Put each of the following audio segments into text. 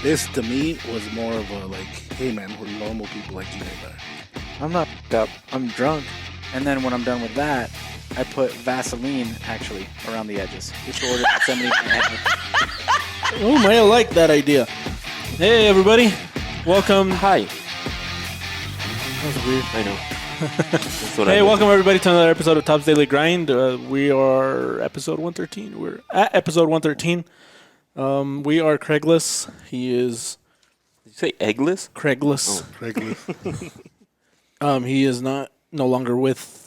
This to me was more of a like, hey man, we're normal people like you guys are. I'm not up. I'm drunk. And then when I'm done with that, I put Vaseline actually around the edges. Just ordered somebody. Oh, I like that idea. Hey, everybody. Welcome. Hi. That was weird. I know. Hey, welcome everybody to another episode of Top's Daily Grind. We are episode 113. We're at episode 113. We are Craigless. He is... Did you say eggless? Craigless. Oh. Craigless. He is no longer with...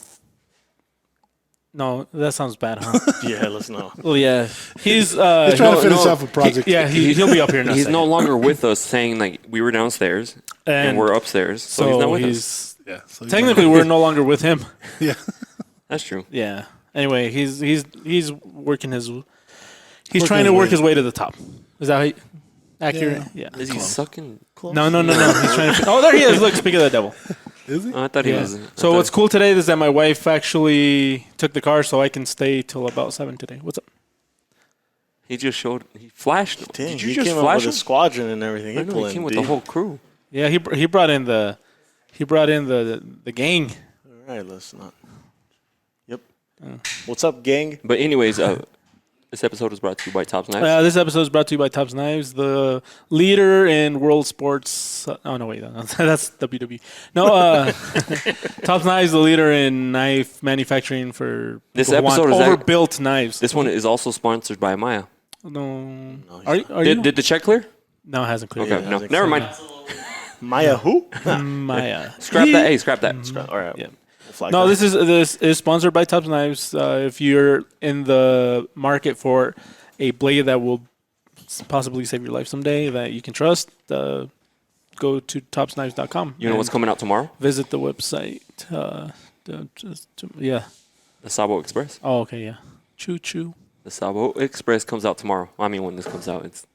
No, that sounds bad, huh? Yeah, let's know. Well, yeah. He's He's trying to finish off a project. He'll be up here in a He's second. no longer with us, saying like we were downstairs and we're upstairs, so he's not with us. Yeah. So Technically, we're no longer with him. Yeah. That's true. Yeah. Anyway, he's working his... He's trying to work his way to the top. Is that accurate? Yeah. Is he sucking? No. He's trying to... Oh, there he is. Look, speak of the devil. Is he? Oh, I thought he was. So what's cool today is that my wife actually took the car so I can stay till about 7 today. What's up? He just showed. He flashed. Dang, Did you he just came up flash with him? a squadron and everything. I know, he came with the whole crew. Yeah, he brought in the gang. All right, let's not. Yep. What's up, gang? But anyways, this episode is brought to you by Top's Knives. This episode is brought to you by Top's Knives, the leader in world sports. Oh no, wait, that's WWE. No, Top's Knives, the leader in knife manufacturing for This people who want episode is overbuilt knives. This one is also sponsored by Maya. No, are you? Did the check clear? No, it hasn't cleared. Okay, yet. no, never mind. Maya who? Maya. Scrap that. Hey, scrap that. All right. Yeah. We'll flag No, that. this is sponsored by Top's Knives. If you're in the market for a blade that will possibly save your life someday, that you can trust, go to topsknives.com. You know what's coming out tomorrow? Visit the website. Yeah. The Sabo Express. Oh, okay, yeah. Choo choo. The Sabo Express comes out tomorrow. I mean, when this comes out, it's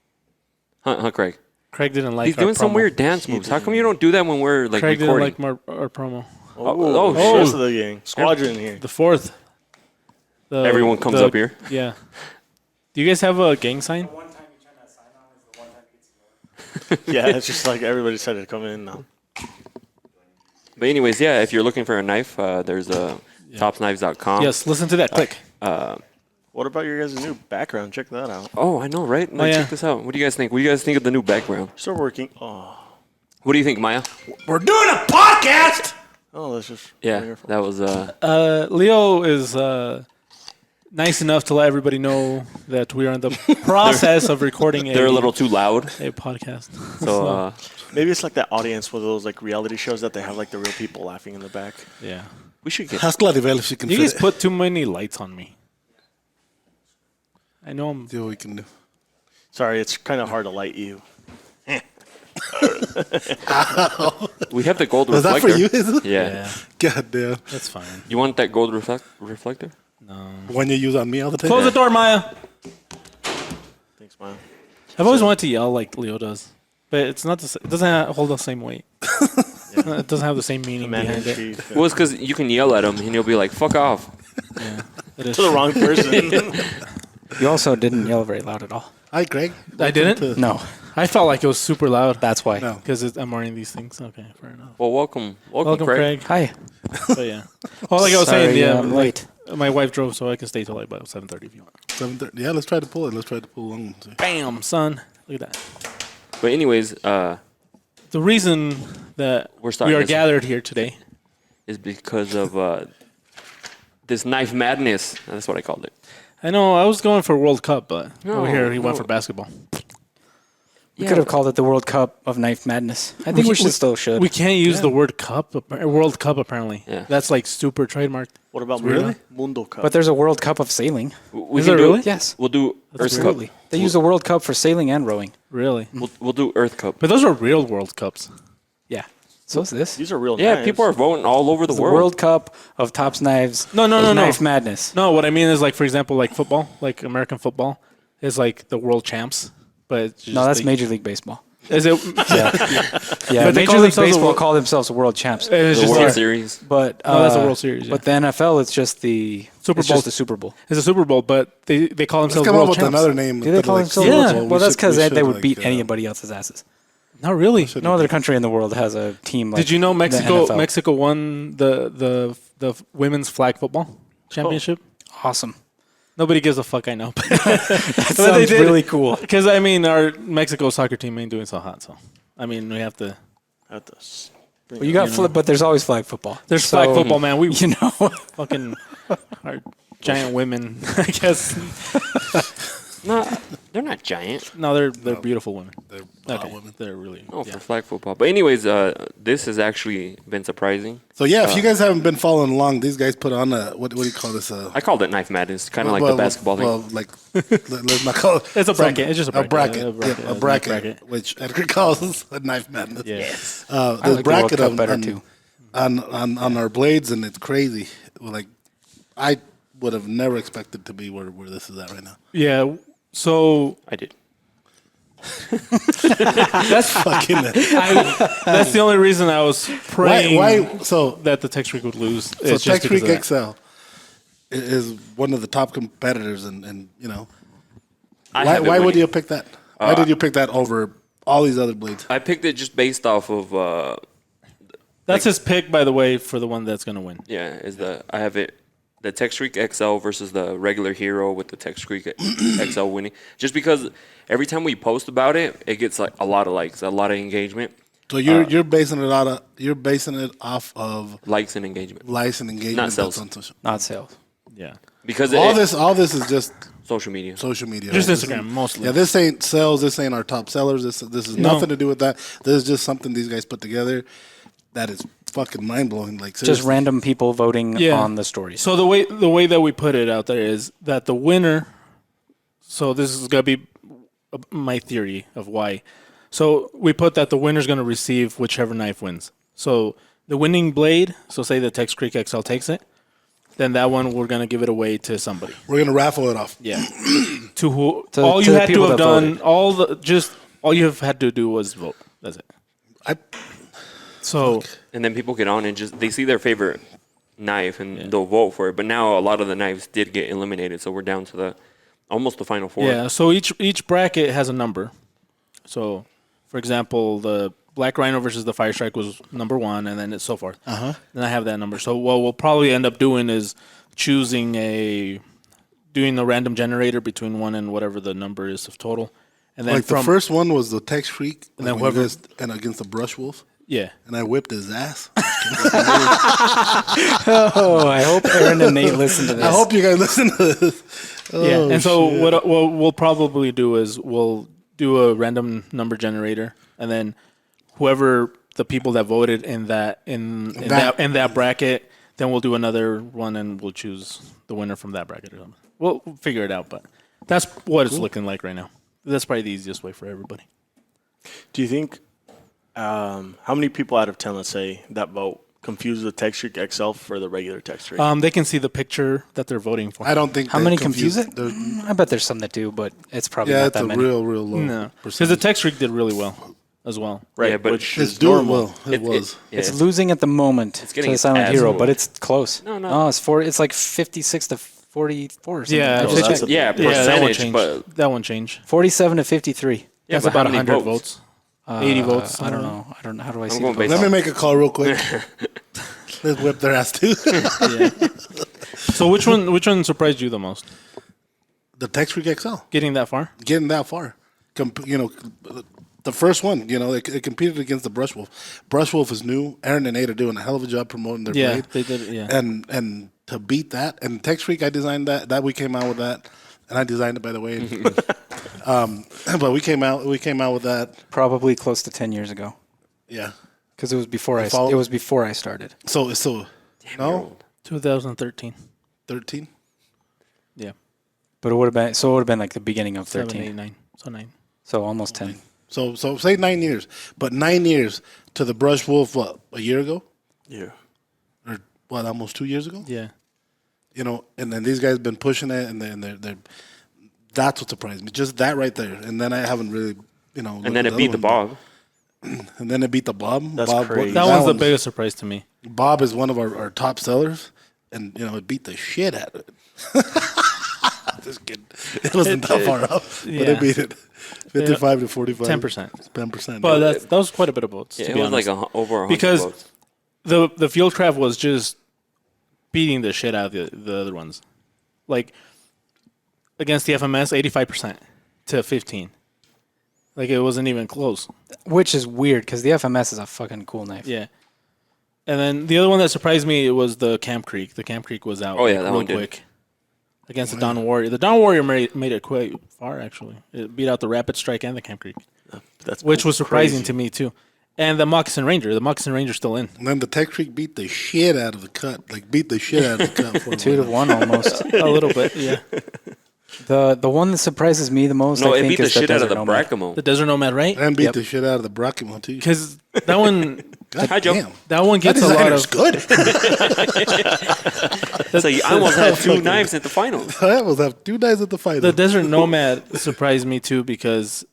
huh, Craig. Craig didn't like. He's our doing some promo. weird dance moves. How come you don't do that when we're like Craig recording? didn't like our promo. Oh, shit. rest of the gang. Squadron here. The fourth. Everyone comes up here. Yeah. Do you guys have a gang sign? Yeah, it's just like everybody decided to come in now. But anyways, yeah, if you're looking for a knife, there's topsknives.com. Yes. Listen to that. Click. What about your guys' new background? Check that out. Oh, I know, right? Like, yeah. Check this out. What do you guys think? What do you guys think of the new background? Start working. Oh, What do you think, Maya? We're doing a podcast. oh, that's just Yeah, that was Leo is nice enough to let everybody know that we are in the process of recording they're a little too loud. a podcast. So maybe it's like that audience with those like reality shows that they have like the real people laughing in the back. Yeah. we should get Ask Claribel if she can You fit guys it. put too many lights on me. I know I'm... See what we can do. Sorry, it's kind of hard to light you. we have the gold Was that reflector. for you? Is it? Yeah. God damn. That's fine. You want that gold reflector? One you use on me all the time. Close the door, Maya. Thanks, man. I've always wanted to yell like Leo does. But it's not the it doesn't hold the same weight. It doesn't have the same meaning Commander in behind it. chief. Well, it's because you can yell at him and he'll be like, "Fuck off." Yeah, it is To the true. wrong person. You also didn't yell very loud at all. Hi, Greg. I didn't? No, I felt like it was super loud. that's why. No. Because I'm wearing these things. Okay, fair enough. Well, welcome, Welcome, Craig. Hi. But yeah. Well, like I was Sorry, saying, yeah, I'm like, late. my wife drove, so I can stay till like about 7:30 if you want. 7:30. Yeah, let's try to pull it. Let's try to pull one. Bam, son. Look at that. But anyways, The reason that We're we starting are this- gathered here today. is because of this knife madness. That's what I called it. I know I was going for World Cup, but No, over here he went no. for basketball. We could have called it the World Cup of Knife Madness. I think we still should. We can't use the word cup, World Cup apparently. Yeah. That's like super trademarked. What about Really? Mundo Cup? But there's a World Cup of sailing. We Is can there do really? Yes. We'll do Earth Cup. Absolutely. They use the World Cup for sailing and rowing. Really? We'll do Earth Cup. But those are real World Cups. Yeah. So is this. These are real Yeah, knives. people are voting all over the The world. World Cup of Top's Knives. No, of no. Knife Madness. No, what I mean is like, for example, like football, like American football is like the world champs. But it's just No, that's Major League Baseball. Is it? Yeah, But they Major call League themselves the Baseball world- call themselves world champs. It's The just World like- Series. But No, that's the World Series, yeah. But the NFL, it's just the Super it's Bowl. just the Super Bowl. It's a Super Bowl, but they call Let's themselves come up world with champs. another name. Do they call themselves? Yeah. world Well, champs? Well, that's because they would like, beat anybody else's asses. Not really. No other country in the world has a team like Did you know the Mexico? NFL. Mexico won the women's flag football championship. Awesome. Nobody gives a fuck. I know. That sounds really cool. Because I mean, our Mexico soccer team ain't doing so hot. So I mean, we have to. But you got flip, but there's always flag football. There's So, flag football, man. We You know, fucking are giant women. I guess. No, they're not giant. No, they're beautiful women. They're Okay, women. they're really. Oh, yeah. for flag football. But anyways, this has actually been surprising. So yeah, if you guys haven't been following along, these guys put on a what do you call this? I called it Knife Madness, kind of like the basketball thing. Well, like let's not call it. It's a bracket. It's just a bracket. A bracket. Yeah, A a bracket, bracket. which Edgar calls a knife madness. Yes. I The like the World bracket Cup better too. on our blades, and it's crazy. Like I would have never expected to be where this is at right now. Yeah. So I did. that's Fucking that's the only reason I was praying why? So that the Tech Freak would lose. So It's just Tech Freak because of that. XL is one of the top competitors, and you know I why have it would winning. you pick that? Why did you pick that over all these other blades? I picked it just based off of That's his pick, by the way, for the one that's going to win. I have it the Tech Streak XL versus the regular Hero with the Tech Streak XL winning. Just because every time we post about it, it gets like a lot of likes, a lot of engagement. So you're basing it off of Likes and engagement. likes and engagement. Not sales. that's on social. Not sales. Yeah. Because All this is just social media. social media. Just right? Instagram, mostly. Yeah, this ain't sales. This ain't our top sellers. This is No. nothing to do with that. This is just something these guys put together that is fucking mind blowing. Like Just seriously. random people voting Yeah. on the stories. So the way that we put it out there is that the winner. So this is gonna be my theory of why. So we put that the winner's gonna receive whichever knife wins. So the winning blade. So say the Tex Creek XL takes it, then that one we're gonna give it away to somebody. We're gonna raffle it off. Yeah. To who? To- all to you the had to people have that done. voted. All you have had to do was vote. That's it. So. And then people get on and just they see their favorite knife and they'll vote for it. But now a lot of the knives did get eliminated, so we're down to almost the final four. Yeah, so each bracket has a number. So, for example, the Black Rhino versus the Fire Strike was number 1, and then it's so forth. Then I have that number. So what we'll probably end up doing is doing the random generator between 1 and whatever the number is of total, and then Like the first one was the Tex Freak, And then when you whoever- guys- and against the Brush Wolf, yeah. and I whipped his ass. Oh, I hope Aaron and Nate listen to this. I hope you guys listen to this. Yeah, Oh, and so shit. what we'll probably do is we'll do a random number generator, and then whoever the people that voted in that bracket, then we'll do another one, and we'll choose the winner from that bracket. Or something. We'll figure it out, but that's what it's looking like right now. That's probably the easiest way for everybody. Do you think how many people out of 10, let's say, that vote confuse the Tech Streak XL for the regular Tech Streak? They can see the picture that they're voting for. I don't think How they many confuse it? there's- I bet there's some that do, but it's probably Yeah, not it's that a many. real low No, because percentage. the Tech Streak did really well as well. right, yeah, but which It's is doing normal. well. It was. It's losing at the moment to getting the Silent its Hero, ass but whooped. it's close. No. It's like 56 to 44 or something. Yeah, I if just they checked. check- yeah, that one percentage, changed. but That one changed. 47 to 53. That's but how about many 100 votes? votes. 80 votes. I don't know. How do I see going the based votes? Let me make a call real quick. Let's whip their ass too. So which one surprised you the most? The Tex Freak XL, Getting that far? getting that far. The first one, it competed against the Brush Wolf. Brush Wolf is new. Aaron and Nate are doing a hell of a job promoting their Yeah, blade. they did it, yeah. And to beat that, and Tex Freak, I designed that. That we came out with that, and I designed it, by the way. But we came out with that. Probably close to 10 years ago, Yeah. because it was before follow- it was before I started. So you're no old. 2013. 13. Yeah. But it would have been like the beginning of 7, 13. 8, 9. So 9. So almost 10. So say 9 years, but 9 years to the Brush Wolf. What, a year ago, Yeah. or what, almost 2 years ago? Yeah. And then these guys have been pushing it, and they're that's what surprised me. Just that right there. And then I haven't really And then it beat the Bob. And then it beat the Bob. That's Bob, crazy. That one's the biggest surprise to me. Bob is one of our top sellers, and it beat the shit out of it. Just kidding. It wasn't that far up, but yeah. it beat it. 55 to 45. 10%. 10%. But that was quite a bit of votes. Yeah, to it be was honest. like over 100 Because votes. the Fieldcraft was just beating the shit out of the other ones. Like against the FMS, 85% to 15. Like it wasn't even close. Which is weird because the FMS is a fucking cool knife. Yeah. And then the other one that surprised me was the Camp Creek. The Camp Creek was out Oh, yeah, that real one did. quick against the Dawn Warrior. The Dawn Warrior made it quite far, actually. It beat out the Rapid Strike and the Camp Creek, That's which was surprising crazy. to me, too. And the Moccasin Ranger. The Moccasin Ranger's still in. And then the Tech Creek beat the shit out of the cut. Like, beat the shit out of the cut. For 2-1 almost. A little bit, yeah. The one that surprises me the most, No, I it think, beat the is shit out of Desert the Nomad. Bracamo. The Desert Nomad, right? And beat Yep. the shit out of the Brockimo, too. Because that one God Hi, Joe. damn. that one That gets a lot designer's of... good. It's like I almost had 2 knives at the finals. I almost have 2 knives at the final. The Desert Nomad surprised me, too, because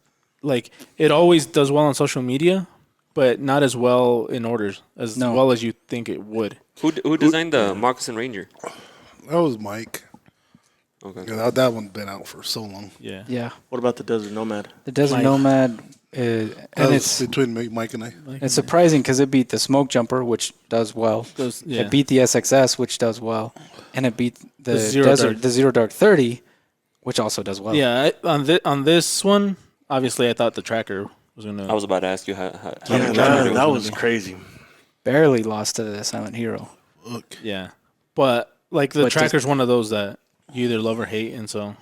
like it always does well on social media, but not as well in orders, as No. well as you think it would. Who designed the Moccasin Ranger? That was Mike. Okay. Yeah, that one's been out for so long. Yeah. Yeah. What about the Desert Nomad? The Desert Mike. Nomad, That and was it's between Mike and I. it's surprising because it beat the Smoke Jumper, which does well. Yeah. It beat the SXS, which does well, and it beat the Zero Dark. the Zero Dark 30, which also does well. Yeah, on this one, obviously, I thought the tracker was gonna. I was about to ask you how Yeah, that was crazy. Barely lost to the Silent Hero. Look. Yeah, but like the But just- tracker's one of those that you either love or hate, and so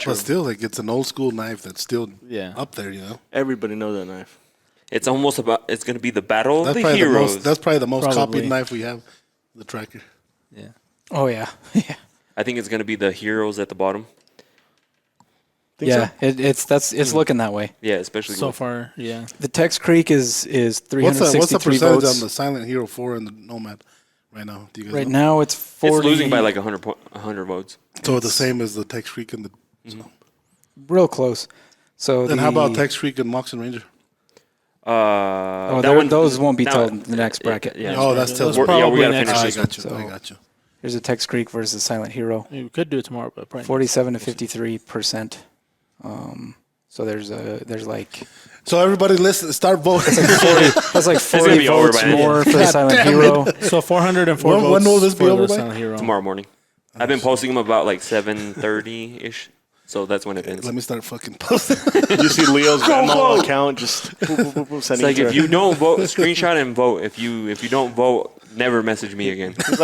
But still, like, it's an old school knife that's still Yeah. up there, Everybody knows that knife. It's almost about. It's going to be the battle of That's the probably heroes. that's probably the most Probably. copied knife we have, the tracker. yeah. Oh yeah, yeah, I think it's going to be the heroes at the bottom. Think yeah. so? It's looking that way. Yeah, especially So going- far, yeah. The Tex Creek is What's 363 the percentage votes. on the Silent Hero 4 and the Nomad right now? Do you guys Right know? now, it's 40. It's losing by like 100 votes. So the same as the Tech Freak and the. real close. So Then how about Tech Freak and Moxon Ranger? Oh, that those won't be that till one- the next bracket. Yeah. Oh, that's till That's We're- yeah, we probably gotta next finish I this got you. So- I got you. There's a Tex Creek versus Silent Hero. We could do it tomorrow, but probably 47 to 53%. So there's like So everybody, listen, start voting. that's like 40 gonna be over votes by then. more for the Silent damn Hero. So 404 When- votes when will this be for over the by? Silent Hero. tomorrow morning. I've been posting them about like 7:30 ish. So that's when it ends. Let me start fucking posting. You see Leo's Venmo account just boop, boop, boop, boop, It's sending like to if her. you don't vote, screenshot and vote. If you don't vote, never message me again. It's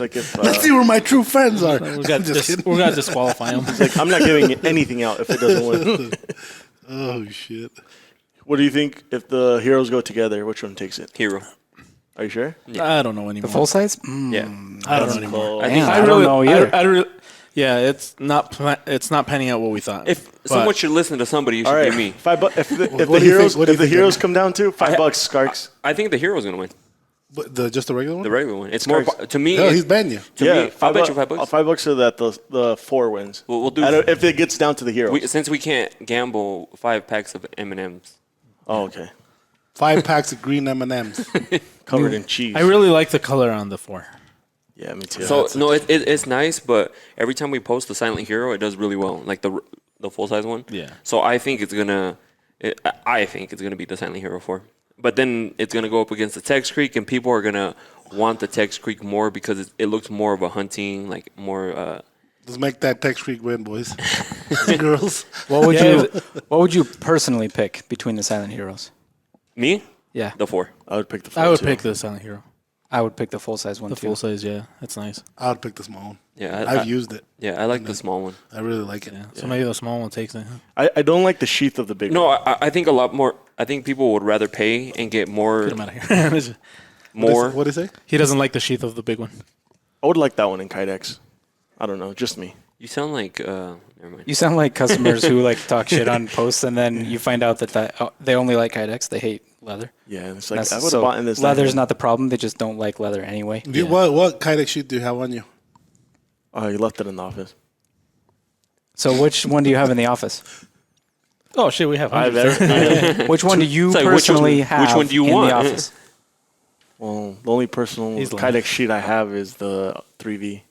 like if Let's see where my true friends are. We're gonna Just kidding. we're gonna disqualify him. like I'm not giving anything out if it doesn't win. Oh shit! What do you think if the heroes go together? Which one takes it? Hero. Are you sure? I don't know The anymore. full size? Yeah. I don't know anymore. I Damn, think I don't know either. I really, yeah, it's not panning out what we thought. if But someone should listen to somebody, you should All right, be me. $5. If the What do you heroes think- what do you if the think, heroes Evan? come down to $5, Skarks. I think the hero's gonna win. But just the regular one? The regular one. It's more Skarks. to me. Hell, he's banned you. To Yeah, me, I'll bet you $5. $5 so that the 4 wins. We'll do. If it gets down to the heroes. Since we can't gamble 5 packs of M&Ms. Oh, okay. 5 packs of green M&Ms. Covered in cheese. I really like the color on the 4. Yeah, me too. So no, it's nice, but every time we post the Silent Hero, it does really well. Like the full size one. Yeah. So I think it's gonna. I think it's gonna be the Silent Hero 4. But then it's gonna go up against the Tex Creek, and people are gonna want the Tex Creek more because it looks more of a hunting, like more. Let's make that Tech Freak win, boys. Girls. What would Yeah. what would you personally pick between the Silent Heroes? Me? Yeah, The 4. I would pick the 4 I would too. pick the Silent Hero. I would pick the full size one The too. full size, yeah, that's nice. I would pick the small one. Yeah, I've used it. Yeah, I like the small one. I really like it. Yeah. So maybe the small one takes it. Huh? I don't like the sheath of the big No, one. I think a lot more. I think people would rather pay and get more. Get him out of here. More. What did he say? He doesn't like the sheath of the big one. I would like that one in Kydex. I don't know, just me. You sound like. Never mind. You sound like customers who like talk shit on posts, and then you find out that they only like Kydex. They hate leather. Yeah, it's like That's- I would have so bought in this. leather's knife. not the problem. They just don't like leather anyway. What kind of sheet do you have on you? Oh, you left it in the office. So which one do you have in the office? Oh shit, we have I hundreds. bet. Which one do you It's like, personally which have one do you in want? the office? Well, the only personal He's lying. Kydex sheet I have is the 3V.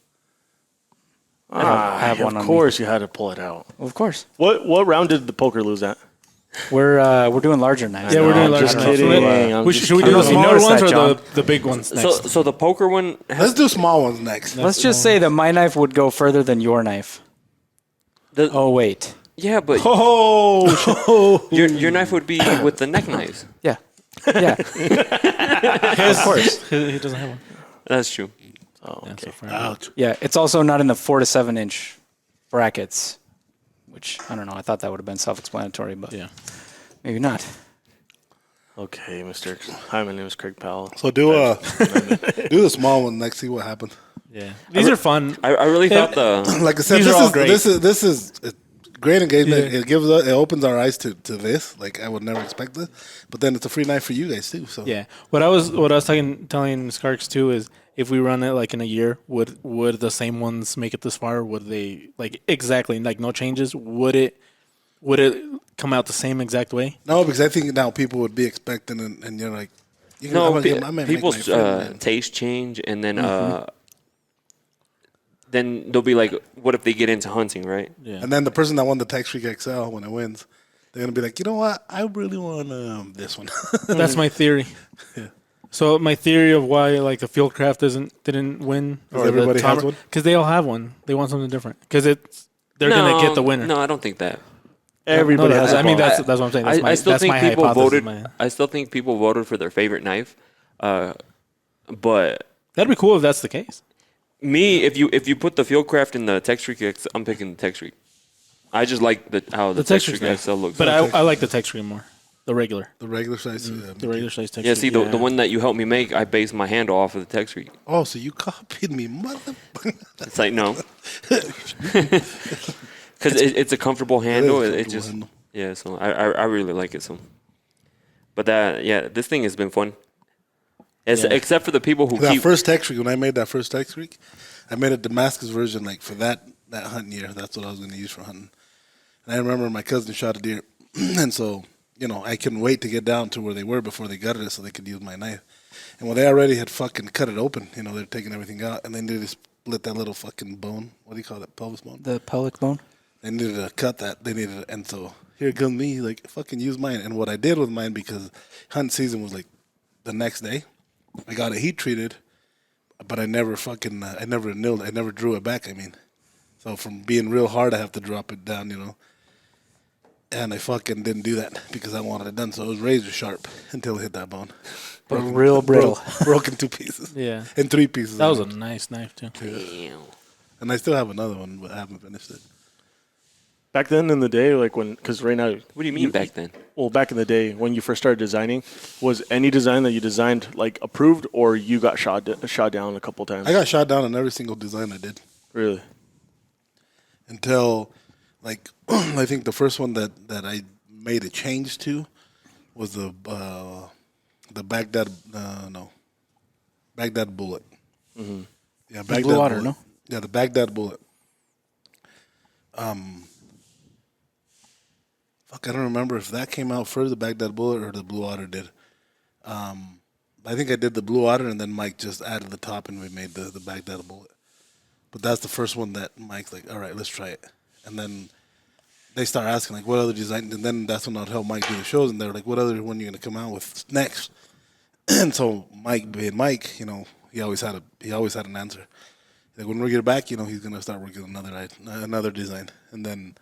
I have one on Of me. course, you had to pull it out. Of course. What round did the poker lose at? We're doing larger knives. Yeah, we're doing I'm larger just knives. kidding. I'm Should just we do the kidding. smaller Notice ones that, or John. the big ones next? So the poker one Let's do small ones next. Let's just say that my knife would go further than your knife. the, Oh wait. yeah, but Oh, your knife would be with the neck knives. Yeah. Yeah. of course. He doesn't have one. That's true. Oh, Yeah, okay. so far. Ouch. Yeah. It's also not in the 4 to 7 inch brackets, which I don't know. I thought that would have been self-explanatory, but Yeah. maybe not. Okay, Mr. Hi, my name is Craig Powell. So do do the small one next. See what happens. Yeah. These are fun. I really thought the Like I said, These are all great. this is a great engagement. Yeah. It opens our eyes to this. Like I would never expect this, but then it's a free night for you guys too. So Yeah. What I was telling Skarks too is if we run it like in a year, would the same ones make it this far? Would they like exactly like no changes? Would it come out the same exact way? no, because I think now people would be expecting, and you're like, you can, no I'm gonna make my people's friend, man. taste change, and then they'll be like, what if they get into hunting, right? Yeah. And then the person that won the Tech Streak XL when it wins, they're gonna be like, you know what? I really want this one. That's my theory. Yeah. So my theory of why like the Fieldcraft didn't win or everybody has one? because they all have one. They want something different because they're gonna get the winner. No, I don't think that. Everybody No, has. I mean a ball. that's what I'm saying. That's I still that's think my people hypothesis, voted. man. I still think people voted for their favorite knife, but That'd be cool if that's the case. me, if you put the Fieldcraft in the Tech Streak X, I'm picking the Tech Streak. I just like how the Tech Tech Streak's Streak nice. XL looks. But I like the tech screen more. The regular. The regular size. The regular size tech yeah, screen. see the one that you helped me make, I based my handle off of the Tech Streak. Oh, so you copied me, mother. It's like no, because it's a comfortable handle. It just handle. yeah. So I really like it. So, but this thing has been fun. Except for the people who That keep first Tech Streak, when I made that first Tech Streak, I made a Damascus version like for that hunting year. That's what I was going to use for hunting. And I remember my cousin shot a deer, and so I couldn't wait to get down to where they were before they gutted it, so they could use my knife. And when they already had fucking cut it open, they're taking everything out, and then they just split that little fucking bone. What do you call that? Pelvis bone. The pelvic bone. They needed to cut that. And so here comes me, like fucking use mine. And what I did with mine, because hunting season was like the next day, I got it heat treated, but I never fucking, I never nilled, I never drew it back. I mean, so from being real hard, I have to drop it down, And I fucking didn't do that because I wanted it done. So it was razor sharp until it hit that bone. But real brittle. Broke in 2 pieces. Yeah. In 3 pieces. That was a nice knife too. damn. And I still have another one, but I haven't finished it. Back then in the day, like because right now, What do you mean back then? well, back in the day when you first started designing, was any design that you designed like approved, or you got shot down a couple times? I got shot down in every single design I did. Really? Until, like, I think the first one that I made a change to was the Baghdad Baghdad bullet. Mm-hmm. Yeah, Baghdad Blue Otter, bullet. no? Yeah, the Baghdad bullet. Fuck, I don't remember if that came out first, the Baghdad bullet, or the Blue Otter did. I think I did the Blue Otter, and then Mike just added the top, and we made the Baghdad bullet. But that's the first one that Mike's like, all right, let's try it. And then they start asking, like, what other design? And then that's when I'd help Mike do the shows, and they're like, what other one are you going to come out with next? And so Mike, being Mike, he always had an answer. Like, when we get back, he's going to start working on another design. And then,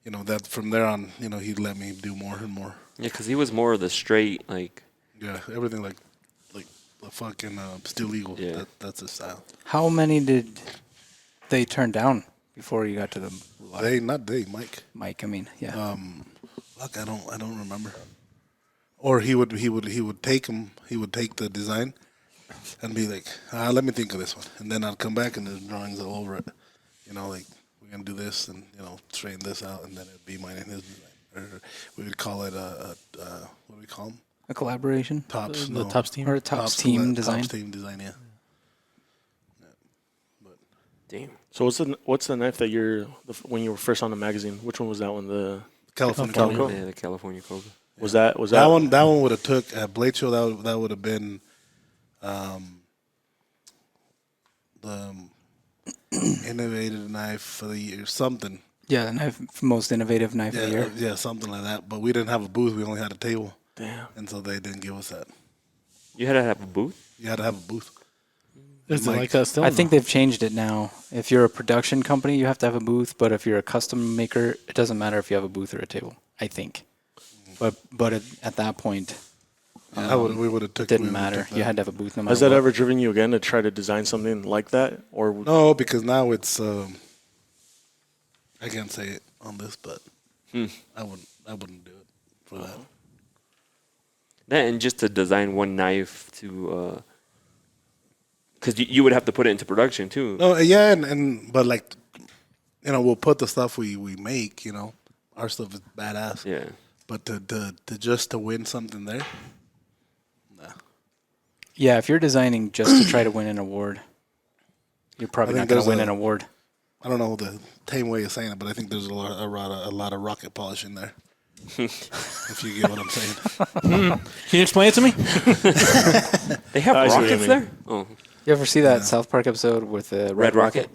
that from there on, he'd let me do more and more. Yeah, because he was more of the straight, like. Yeah, everything like the fucking Steel Eagle. Yeah. That's his style. How many did they turn down before you got to the Blue Otter? Mike. Mike, I mean, yeah. Fuck, I don't remember. Or he would take him. He would take the design, and be like, let me think of this one, and then I'd come back and there's drawings all over it. Like we're gonna do this, and straighten this out, and then it'd be mine and his design. Or we would call it what do we call them? A collaboration? Tops. The Tops team. Or a Tops team design? Tops team design, yeah. Damn. So what's the knife that when you were first on the magazine? Which one was that one? The California California. Cobra. Yeah, the California Cobra. Was that That one would have took at Blade Show. That would have been the innovative knife of the year, something. Yeah, the most innovative knife of the year. Yeah, something like that. But we didn't have a booth. We only had a table. Damn. And so they didn't give us that. You had to have a booth? You had to have a booth. Is it Mike. like that still? I think they've changed it now. If you're a production company, you have to have a booth. But if you're a custom maker, it doesn't matter if you have a booth or a table. I think. But at that point, We would have took. didn't we would've matter. took that. You had to have a booth no matter Has that what. ever driven you again to try to design something like that? Or No, because now it's. I can't say it on this, but I wouldn't do it for that. That and just to design one knife to, because you would have to put it into production too. No, yeah, but like, we'll put the stuff we make. Our stuff is badass. Yeah. But to just to win something there, nah. Yeah, if you're designing just to try to win an award, you're probably I not think going to there's win an award. I don't know the tame way of saying it, but I think there's a lot of rocket polish in there. If you get what I'm saying. Can you explain it to me? They have I see what you rockets mean. there? Oh. You ever see that South Park episode with the Red Rocket?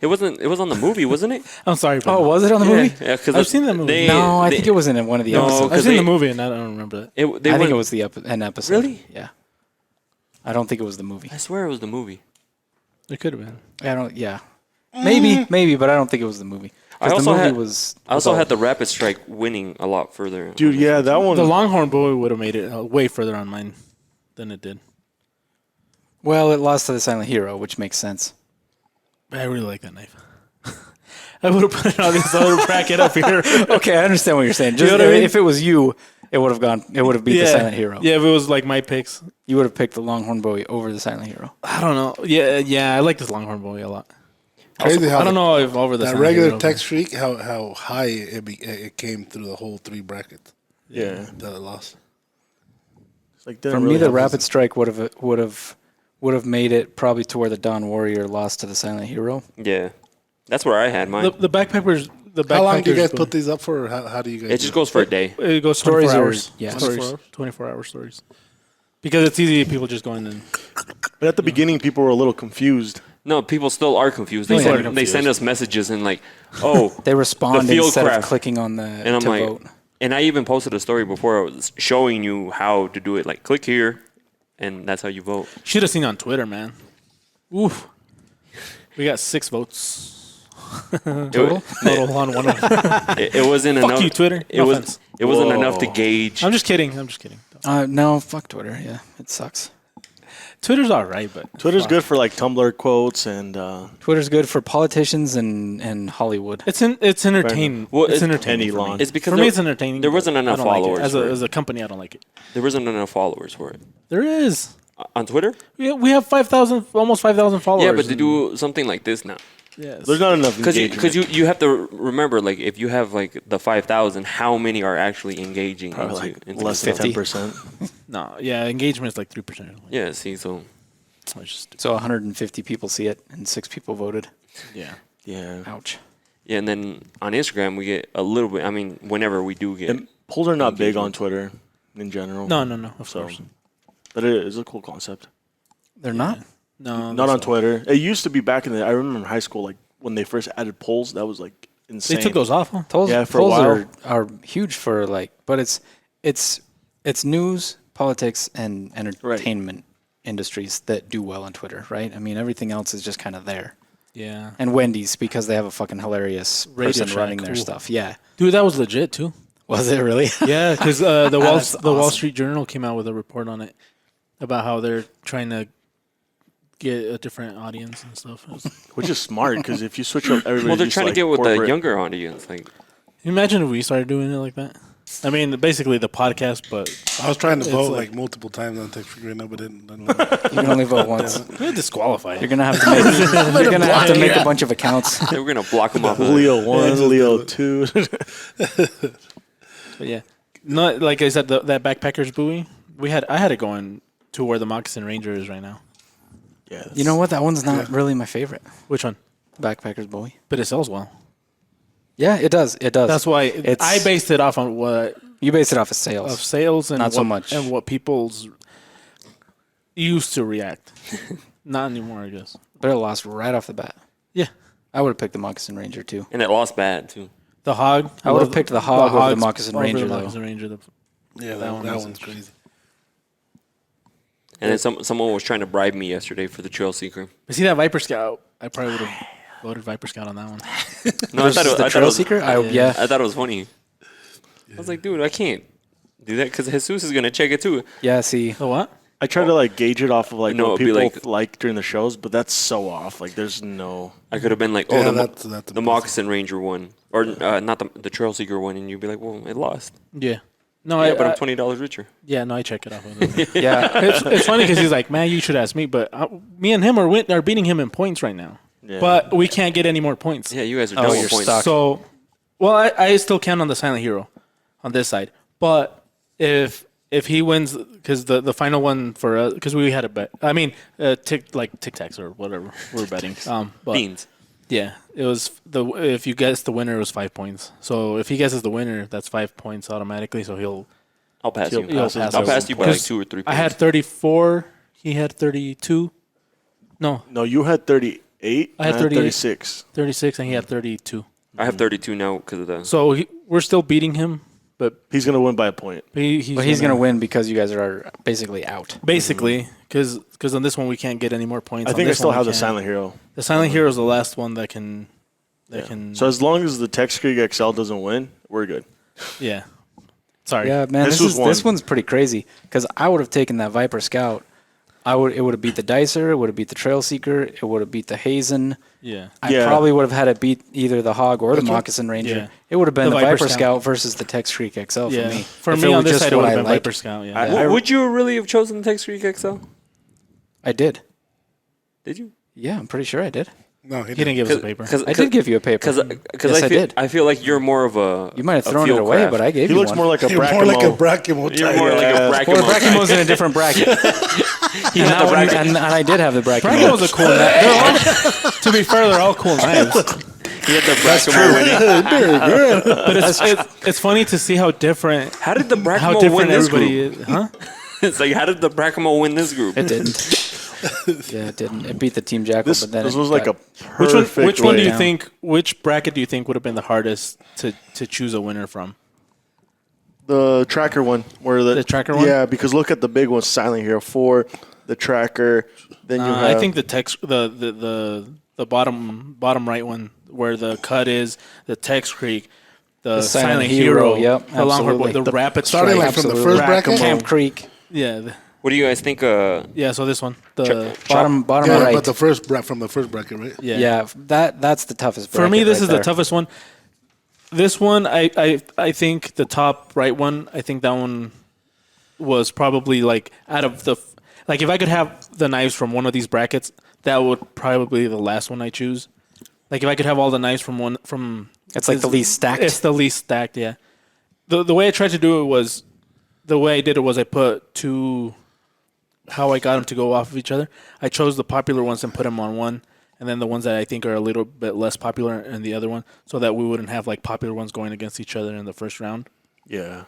It was on the movie, wasn't it? I'm sorry. Oh, was it on the movie? Yeah, because I've seen that movie. No, I think it was in one of the No, episodes. I've 'cause seen they- the movie and I don't remember that. They I think went- it was an episode. Really? Yeah. I don't think it was the movie. I swear it was the movie. It could have been. I don't. Yeah. Maybe, but I don't think it was the movie. 'Cause I also the movie had was. I also all- had the Rapid Strike winning a lot further. dude, yeah, that one. The Longhorn Boy would have made it way further on mine than it did. Well, it lost to the Silent Hero, which makes sense. I really like that knife. I would have put it on this other bracket up here. Okay, I understand what you're saying. Just know what I mean? if it was you, it would have gone. It would have beat the Silent Hero. Yeah, if it was like my picks. You would have picked the Longhorn Bowie over the Silent Hero. I don't know. Yeah, I like this Longhorn Boy a lot. Crazy how I don't know if over the that Silent regular Hero, tech streak, how high it came through the whole 3 brackets yeah. that it lost. It's like For didn't me, really the have Rapid Strike would have made it probably to where the Dawn Warrior lost to the Silent Hero. Yeah, that's where I had mine. The backpackers. How long do you guys put these up for? Or how do you guys? It just goes for a day. It goes Stories 24 are- hours. yeah. 24-hour stories. Because it's easy. People just go in and But at the beginning, people were a little confused. No, people still are confused. Oh, They send us messages and like, oh, They respond field instead of craft. clicking on the and I'm to like, vote. and I even posted a story before I was showing you how to do it. Like, click here, and that's how you vote. should have seen on Twitter, man. Oof. We got 6 votes Total? total on one of them. It wasn't Fuck enough. you, Twitter. It No was. offense. It wasn't Whoa. enough to gauge. I'm just kidding. No, fuck Twitter. Yeah, it sucks. Twitter's all right, but Twitter's good for like Tumblr quotes and Twitter's good for politicians and Hollywood. It's entertaining. Well, it's it's entertaining. any for me. lawn. It's because For me, it's entertaining. There but wasn't I enough don't like it. followers. for it. As a company, I don't like it. There wasn't enough followers for it There is. on Twitter. We have 5,000, almost 5,000 followers. Yeah, but to do something like this now, Yes. there's not enough because engagement. you have to remember, like, if you have like the 5,000, how many are actually engaging Probably into, like into less the than stuff? 10%. No, yeah, engagement is like 3%. Yeah, see, so It's just stupid. So 150 people see it and 6 people voted. Yeah. Yeah. Ouch. yeah, and then on Instagram we get a little bit. I mean, whenever we do get, And polls are not big on Twitter in general. No, of So, course. but it is a cool concept. They're not? No, Not that's on Twitter. It used to be back in the. I remember in high school, like when they first added polls, that was like insane. They took those off, huh? Polls, Yeah, for a polls while. are huge for but it's news, politics, and entertainment industries that do well on Twitter, right? I mean, everything else is just kind of there. Yeah. And Wendy's because they have a fucking hilarious Radio person Shack, running their cool. stuff. Yeah. Dude, that was legit, too. Was it really? Yeah, because the That's Wall awesome. Street Journal came out with a report on it about how they're trying to get a different audience and stuff. It was- Which is smart because if you switch up everybody, well, they're trying to get with the younger audience. Like, Can you imagine if we started doing it like that? I mean, basically the podcast, but I was trying to It's vote like- like multiple times on Tech Streak right now, but didn't. You can only vote once. we're disqualified. You're gonna have to make, you're gonna have to make a bunch of accounts. they were gonna block them off. of Leo the- 1, Leo 2. But yeah, not like I said, that backpackers buoy. I had it going to where the Moccasin Ranger is right now. Yeah, You know what? That one's not really my favorite. Which one? Backpackers Bowie. But it sells well. Yeah, it does. It does. That's why It's- I based it off on what You base it off of sales. of sales and Not so what- much. and what people's used to react. Not anymore, I guess. But it lost right off the bat. Yeah, I would have picked the Moccasin Ranger too. And it lost bad too. the hog. I would have love picked the hog over the Hogs Moccasin over Ranger, the though. Moccasin Ranger. Yeah, That that, one that was one's crazy. And then someone was trying to bribe me yesterday for the Trail Seeker. I see that Viper Scout. I probably would have voted Viper Scout on that one. No, I thought Versus the it Trail was, Seeker? Yeah. I thought it was funny. I was like, dude, I can't do that because Jesus is gonna check it too. Yeah, see. The what? I try to like gauge it off of like No, what it'd be people like during the shows, but that's so off. Like there's no. I could have been like, oh, Yeah, the that's the impressive. Moccasin Ranger one, or not the Trail Seeker one, and you'd be like, well, it lost. Yeah. No, Yeah, but I'm I $20 richer. yeah, no, I check it off. Of it. Yeah. It's funny because he's like, man, you should ask me, but me and him are beating him in points right now. Yeah. But we can't get any more points. Yeah, you guys are Oh, double you're points. stuck. So, well, I still count on the Silent Hero on this side. But if he wins, because the final one for us, because we had a bet. I mean, Tic Tacs or whatever we're betting. But Beans. yeah, it was if you guess the winner, it was 5 points. So if he guesses the winner, that's 5 points automatically. So he'll I'll pass you. he'll pass I'll us. pass you by like Because 2 or 3 points. I had 34. He had 32. No, No, you had 38. I had and 38. 36. 36, and he had 32. I have 32 now because of the. So we're still beating him, but He's gonna win by a point. he's But he's going to win because you guys are basically out. basically because on this one we can't get any more points. I On think I this still one we have the can. Silent Hero. The Silent Hero is the last one that can. So as long as the Tex Creek XL doesn't win, we're good. Yeah. Sorry. Yeah, man, This this was one. one's pretty crazy because I would have taken that Viper Scout. It would have beat the Dicer. It would have beat the Trail Seeker. It would have beat the Hazen. Yeah. I Yeah. probably would have had it beat either the Hog or the That's what- Moccasin Ranger. Yeah. It would have been The the Viper Viper Scout. Scout versus the Tex Creek XL for Yeah. me. For If me it on was this just side it what would I have been like. Viper Scout. Yeah. Would you really have chosen the Tex Creek XL? I did. Did you? Yeah, I'm pretty sure I did. No, he He didn't give us a paper. I did give you a paper. Because Yes, I did. I feel like you're more of a. You might have a thrown it field away, craft. but I gave He you looks one. more like a You're more like a Brackamo. Brackamo You're type. more like a Well, Brackamo. Brackimo's in a different bracket. He and, had the bracket. and I did have the Brackimo. Brackimo's a cool knife. To be fair, they're all cool knives. He had the Brackamo winning. But it's funny to see how different How did the how Brackamo win different this everybody group? is. Huh? It's like, how did the Brackamo win this group? It didn't. Yeah, it didn't. It beat the Team Jackal, This but then this it was like a got- perfect Which one do you way. think? Which bracket do you think would have been the hardest to choose a winner from? The tracker one, where The tracker one? Yeah, because look at the big one, Silent Hero 4, the tracker. Then you have. I think the text the bottom right one where the cut is the Tex Creek, the Silent Hero, yep, the Longhorn Boy, absolutely. the Rapid Starting Strike. like from the Absolutely. first bracket. Camp Creek, Yeah, What do you guys think? yeah. So this one, the bottom Yeah, right. but the from the first bracket, right? yeah. yeah, that's the toughest. For me, bracket this right is there. the toughest one. This one, I think the top right one. I think that one was probably like out of the like if I could have the knives from one of these brackets, that would probably be the last one I choose. Like if I could have all the knives from one from. It's like the least stacked. It's the least stacked. Yeah. The way I tried to do it was, the way I did it was I put two. How I got them to go off of each other. I chose the popular ones and put them on one, and then the ones that I think are a little bit less popular in the other one, so that we wouldn't have like popular ones going against each other in the first round, Yeah.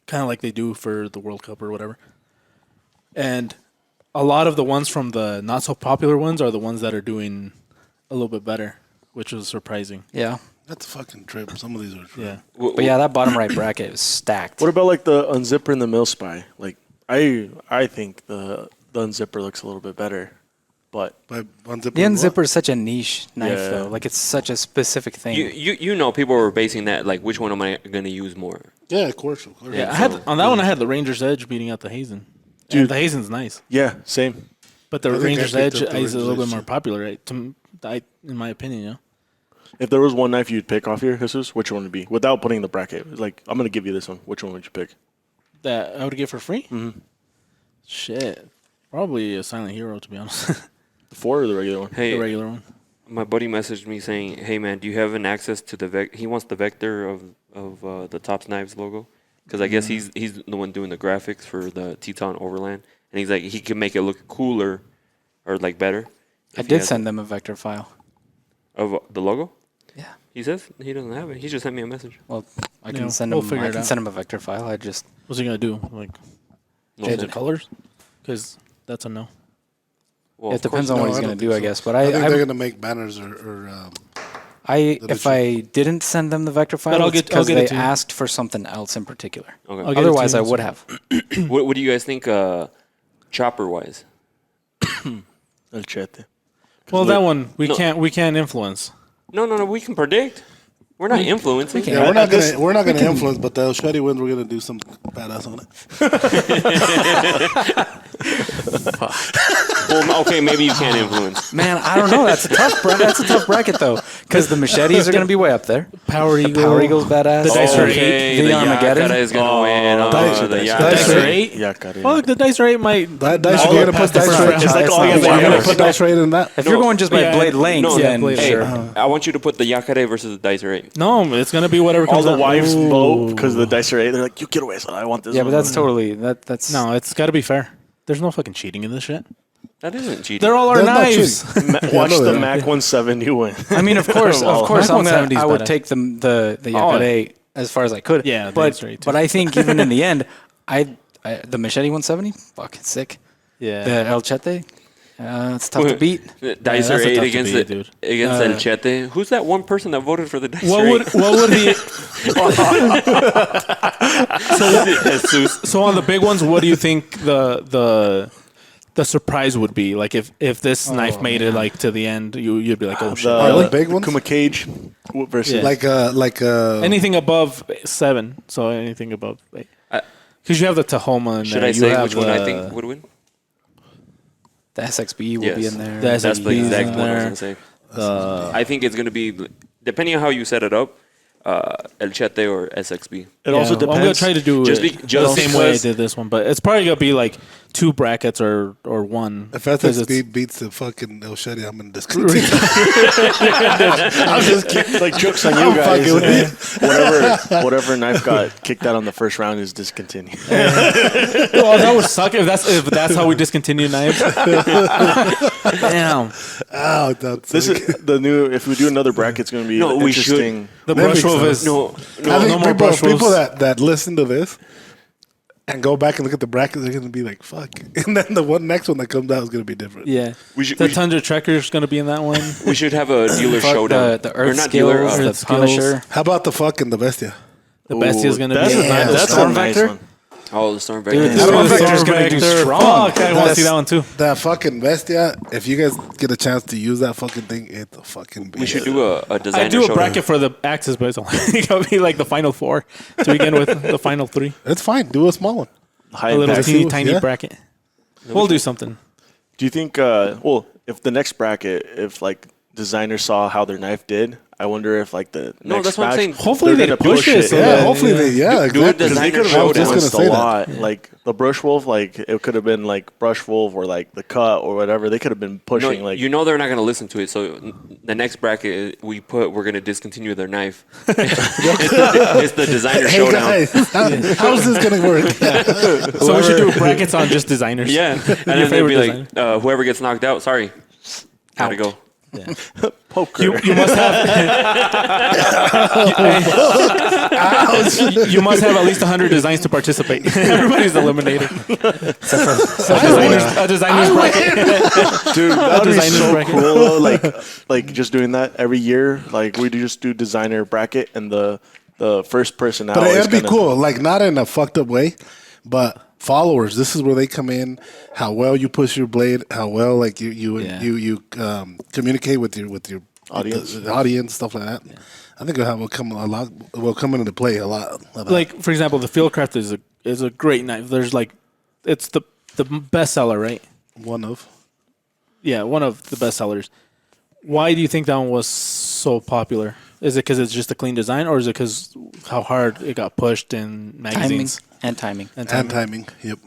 kind of like they do for the World Cup or whatever. And a lot of the ones from the not so popular ones are the ones that are doing a little bit better, which was surprising. Yeah, That's a fucking trip. Some of these are trip. Yeah. but yeah, that bottom right bracket is stacked. What about like the Unzipper and the Mill Spy? Like, I think the Unzipper looks a little bit better, but By unzipper. The unzipper is such a niche knife, Yeah. though. Like it's such a specific thing. You know people were basing that like which one am I gonna use more? Yeah, of course. Yeah, I had on that one. I had the Ranger's Edge beating out the Hazen. Dude, Dude. the Hazen's nice, yeah, same. but the I think I Ranger's picked Edge up the is a little Ranger's bit more Edge. popular, right? In my opinion, yeah. If there was one knife you'd pick off here, Jesus, which one would it be? Without putting the bracket. Like, I'm going to give you this one. Which one would you pick? That I would get for free? Mm-hmm. Shit. Probably a Silent Hero, to be honest. The 4 or the regular one? Hey, The regular one. my buddy messaged me saying, "Hey man, do you have an access to the He wants the vector of the Tops Knives logo because I guess he's the one doing the graphics for the Teton Overland, and he's like he can make it look cooler or like better. I if he did has send them a vector file. of the logo. Yeah. He says he doesn't have it. He just sent me a message. Well, I Yeah, can send we'll him. figure I it can out. send him a vector file. I just What's he gonna do? Like change the colors? Because that's a no. Well, it of depends course on No, what he's I gonna don't do, I think so. guess. But I think they're I gonna make banners or if I didn't send them the vector file, I'll it's get because it they to you. asked for something else in particular. Okay. I'll get it to Otherwise, you I in would some- have. What do you guys think, chopper wise? El Chete. Well, that one No. we can't influence. No. We can predict. We're not influencing. can. yeah, we're not gonna influence, but the El Shreddy wins. We're gonna do some badass on it. Well, okay, maybe you can't influence. Man, I don't know. That's a tough bracket though, because the machetes are gonna be way up there. Power Eagle. Power Eagle's badass. The Dicer Okay, The the Armageddon. Yakata is gonna win. Dice- The Dice- Yakata. Dicer 8. Yakare. Fuck, the Dicer 8 might. That Dice, All you're the gonna put past the Dice first rate. It's like That's all not you fair. You're gonna want. put Dice rate in that. If you're going just by Yeah, blade lengths, no, then blade- Hey, sure. I want you to put the Yakata versus the Dicer 8. No, it's gonna be whatever All comes the out. wives Ooh. vote because of the Dicer 8. They're like, you get away, so I want this Yeah, one. but that's totally that's No, it's got to be fair. There's no fucking cheating in this shit. That isn't cheating. They're all our That's not knives. Watch no, the yeah. Mac 170 win. I mean, of course, Well, Mac I'm gonna- 170's I would better. take the Yakare as far as I could. Yeah, the but Dicer 8 too. but I think even in the end, the machete 170, fucking sick. Yeah. The El Chete, it's tough to beat. Dicer that's a 8 tough to against beat, the dude. against El Chete. Who's that one person that voted for the Dicer What 8? would he? Jesus. So on the big ones, what do you think the surprise would be? Like if this knife made it like to the end, you'd be like, oh shit. the big ones? Kuma Cage versus Yeah. Like Anything above 7, so anything above 8. Because you have the Tahoma in Should there. I say you which have one I the- think would win? The SXB will be Yes. in there. The That's the SXB 's exact in one I was there. gonna say. I think it's gonna be depending on how you set it up, El Chete or SXB. It also I'm gonna depends. try to do Just it be- just the same way I because- did this one, but it's probably gonna be like 2 brackets or 1. if 'cause SXB it's- beats the fucking El Shreddy, I'm gonna discontinue. I'm just kidding. Like jokes on you I'm guys. fucking with Whatever knife got kicked out on the first round is discontinued. Oh, that would suck if that's how we discontinue knives. Damn. Ow, that's This is the new. If we do another bracket, it's going to be No, we should. interesting. The That brush makes wolf sense. is No, I think no more brush people wolves. that listen to this and go back and look at the brackets, they're gonna be like, "Fuck!" And then the next one that comes out is gonna be different. Yeah. We should- the we should- Tundra Trekker is going to be in that one. we should have a dealer Fuck showdown. the Or Earth not skills, dealer. the Earth skills. Punisher. How about the fucking the Bestia? The Bestia is going to That's be a in nice, there. that's Storm a nice Vector? one. Oh, the Storm Dude, Vector. the Storm Vector's gonna do Vector. strong. Fuck, I want to see that one too. That fucking Bestia. If you guys get a chance to use that fucking thing, it's a fucking. Beast. We should do a designer I do a showdown. bracket for the axes, but it's only going to be like the final 4 to begin with, the final 3. It's fine. Do a small one. High A little impact. teeny Yeah. tiny bracket. We'll do something. Do you think? Well, if the next bracket, if like designers saw how their knife did, I wonder if like the No, next that's what I'm batch, saying. Hopefully they're they gonna push it. So Yeah, that- hopefully they. Yeah, Do a exactly. designer they could have showdown. just gonna influenced a say that. lot. Like the brush wolf, like it could have been like brush wolf or like the cut or whatever. They could have been No, pushing like you know they're not going to listen to it. So the next bracket we're going to discontinue their knife. it's the designer Hey showdown. guys, how's this gonna work? So we should do brackets on just designers. Yeah, and then they'd favorite be like, whoever gets knocked out, sorry, gotta go. poker. You must have. You must have at least 100 designs to participate. Everybody's eliminated. A designer's bracket. Dude, that would be designer's so bracket. cool. Though. Like just doing that every year. Like we just do designer bracket, and the first person out. But is it'd be gonna- cool, like not in a fucked up way, but followers. This is where they come in. How well you push your blade. How well like you communicate with your Audience. the audience, stuff like that. I think will come into play a lot. Of that. Like for example, the Fieldcraft is a great knife. There's like, it's the bestseller, right? one of. Yeah, one of the best sellers. Why do you think that one was so popular? Is it because it's just a clean design, or is it because how hard it got pushed in Timing magazines? and timing. And And timing. Yep.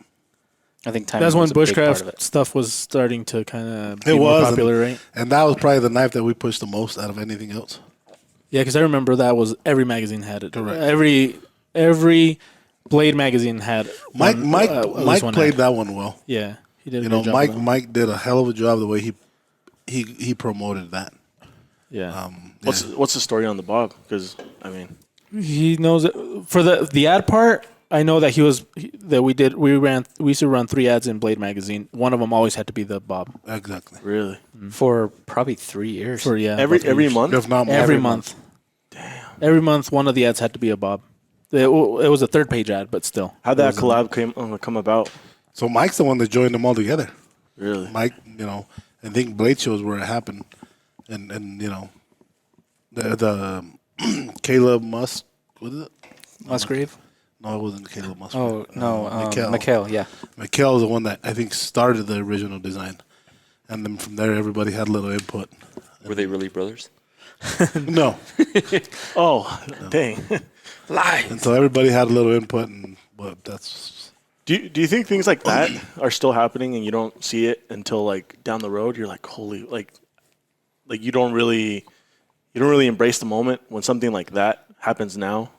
I think timing. That's when was a big part of bushcraft it. stuff was starting to kind of be It more was popular, right? And that was probably the knife that we pushed the most out of anything else. Yeah, because I remember that was every magazine had it. Correct. Every Blade magazine had. Mike one, Mike at least Mike one played ad. that one well. Yeah, he did. A You good know, job with that one. Mike did a hell of a job the way he promoted that. Yeah. What's the story on the Bob? Because I mean, He knows it. For the ad part, I know that we used to run 3 ads in Blade magazine. One of them always had to be the Bob. Exactly. really, For probably 3 years. For about 3 every years. month. If not more. Every month. Damn. Every month, one of the ads had to be a Bob. It was a 3rd-page ad, but still. How'd that collab come about? So Mike's the one that joined them all together. Really? Mike, I think Blade shows where it happened, and the Caleb Musk, was it? Musgrave? No, it wasn't Caleb Musgrave. Oh, no. Mikhail. Mikhail, yeah. Mikhail was the one that I think started the original design, and then from there everybody had a little input. Were they really brothers? No, Oh, dang. Lie. and so everybody had a little input, but that's Do you think things like that are still happening and you don't see it until like down the road? You're like, holy, like you don't really embrace the moment when something like that happens now,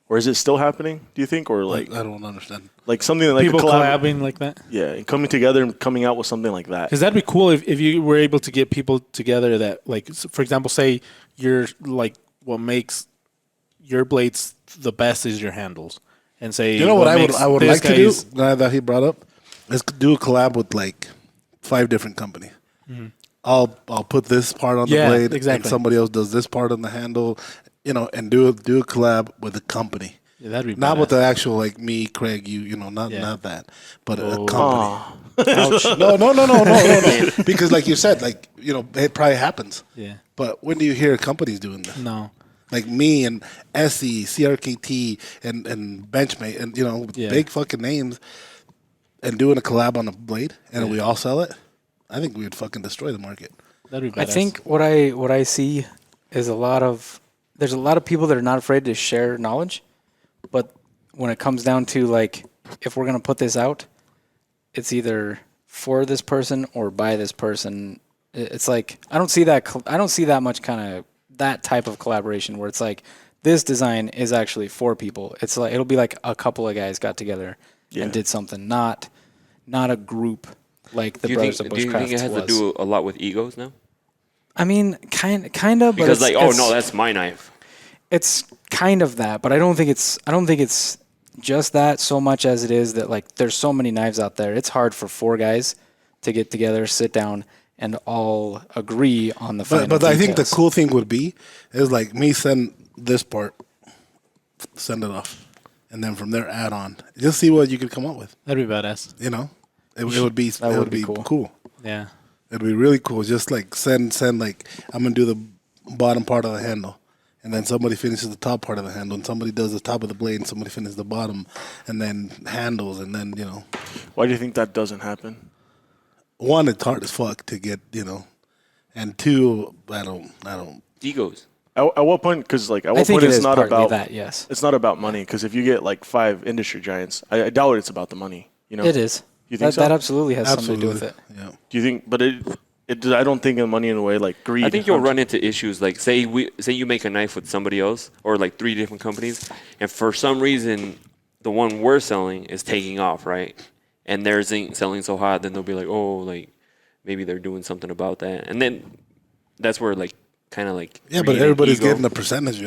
or is it still happening? Do you think, or like I don't understand. like something like People a collab, collabing like that. yeah, and coming together and coming out with something like that. Because that'd be cool if you were able to get people together that, like, for example, say you're like what makes your blades the best is your handles, and say You know what I would this like to do guy's- that he brought up is do a collab with like 5 different companies. I'll put this part on the Yeah, blade, exactly. and somebody else does this part on the handle, and do a collab with a company. Yeah, that'd be Not with badass. the actual like me, Craig, not that, but a company. Aw. No. Because like you said, like it probably happens. Yeah. But when do you hear companies doing this? No. Like me and SE, CRKT, and Benchmate, and Yeah. big fucking names, and doing a collab on a blade, and we all sell it. I think we would fucking destroy the market. That'd be badass. I think what I see is there's a lot of people that are not afraid to share knowledge, but when it comes down to like if we're gonna put this out, it's either for this person or by this person. It's like I don't see that much kind of that type of collaboration where it's like this design is actually for people. It's like it'll be like a couple of guys got together and did something, not a group like the Brothers of Do you Bushcraft think it has was. to do a lot with egos now? I mean, kind of, but Because it's, no, that's my knife. it's kind of that, but I don't think it's just that so much as it is that like there's so many knives out there. It's hard for 4 guys to get together, sit down, and all agree on the final But I think the details. cool thing would be is like me send this part, send it off, and then from there add on. Just see what you could come up with. that'd be badass. It would be That would be cool. Yeah. It'd be really cool. Just like send like I'm gonna do the bottom part of the handle, and then somebody finishes the top part of the handle, and somebody does the top of the blade, and somebody finishes the bottom, and then handles, and then Why do you think that doesn't happen? one, it's hard as fuck to get, and 2, I don't. Egos. At what point? Because like at I what think point it it's is not partly about that. Yes, It's not about money. Because if you get like 5 industry giants, I doubt it's about the money. it is. You think so? That absolutely has something to do with it. Yeah. Do you think? But I don't think of money in a way like greed. I think you'll run into issues like say you make a knife with somebody else or like 3 different companies, and for some reason the one we're selling is taking off, right? And theirs ain't selling so hot, then they'll be like, oh, like maybe they're doing something about that, and then that's where like kind of like Yeah, greed but and everybody's ego- getting a percentage,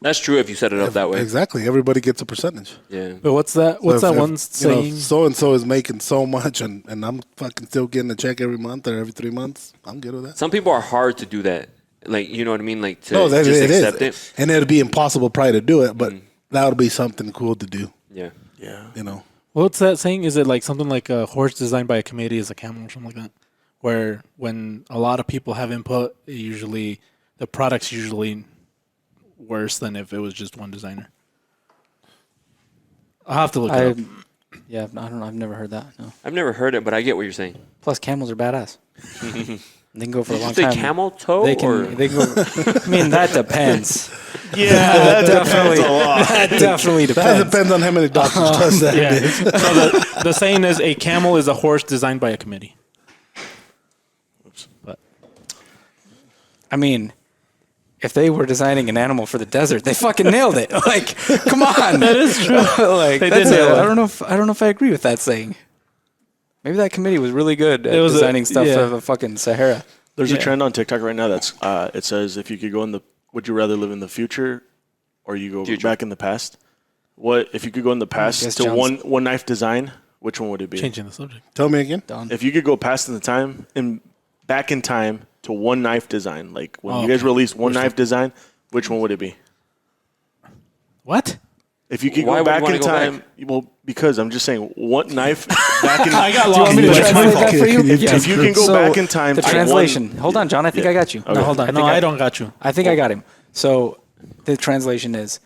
That's true if you set it up that way. Exactly. Everybody gets a percentage. Yeah. But what's that? What's that one saying? So and so is making so much, and I'm fucking still getting a check every month or every 3 months. I'm good with that. Some people are hard to do that. Like, you know what I mean? Like to No, that just it accept is, it. and it'd be impossible probably to do it, but that would be something cool to do. Yeah. Yeah. What's that saying? Is it like something like a horse designed by a committee is a camel or something like that? Where when a lot of people have input, the product's usually worse than if it was just one designer. I'll have to look it up. Yeah, I don't know. I've never heard that. No. I've never heard it, but I get what you're saying. Plus, camels are badass. They can go for a Did you long say time. camel toe They or can. They can go. I mean, that depends. Yeah, that Definitely. That definitely That depends. depends on how many doctors does that. Yeah. So the saying is a camel is a horse designed by a committee. But I mean, if they were designing an animal for the desert, they fucking nailed it. Like, come on. That is true. Like, They that's did nail it. it. I don't know if I agree with that saying. Maybe that committee was really good at It was designing stuff yeah. for the fucking Sahara. There's a trend on TikTok right now that's it says if you could go in the would you rather live in the future or you go back in the past? What if you could go in the past to one knife design? Which one would it be? Changing the subject. Tell me again. Done. If you could go past in the time and back in time to one knife design, like when you guys released one knife design, which one would it be? What? If you could Why go would back you wanna in go time, well, because I'm just saying, what knife back in? I got Do you want lost. me to It's my translate fault. that for you? If you can go So, back in time, the to translation. One, Hold on, John. I think I got you. No, hold on. No, I don't got you. I think I got him. So the translation is,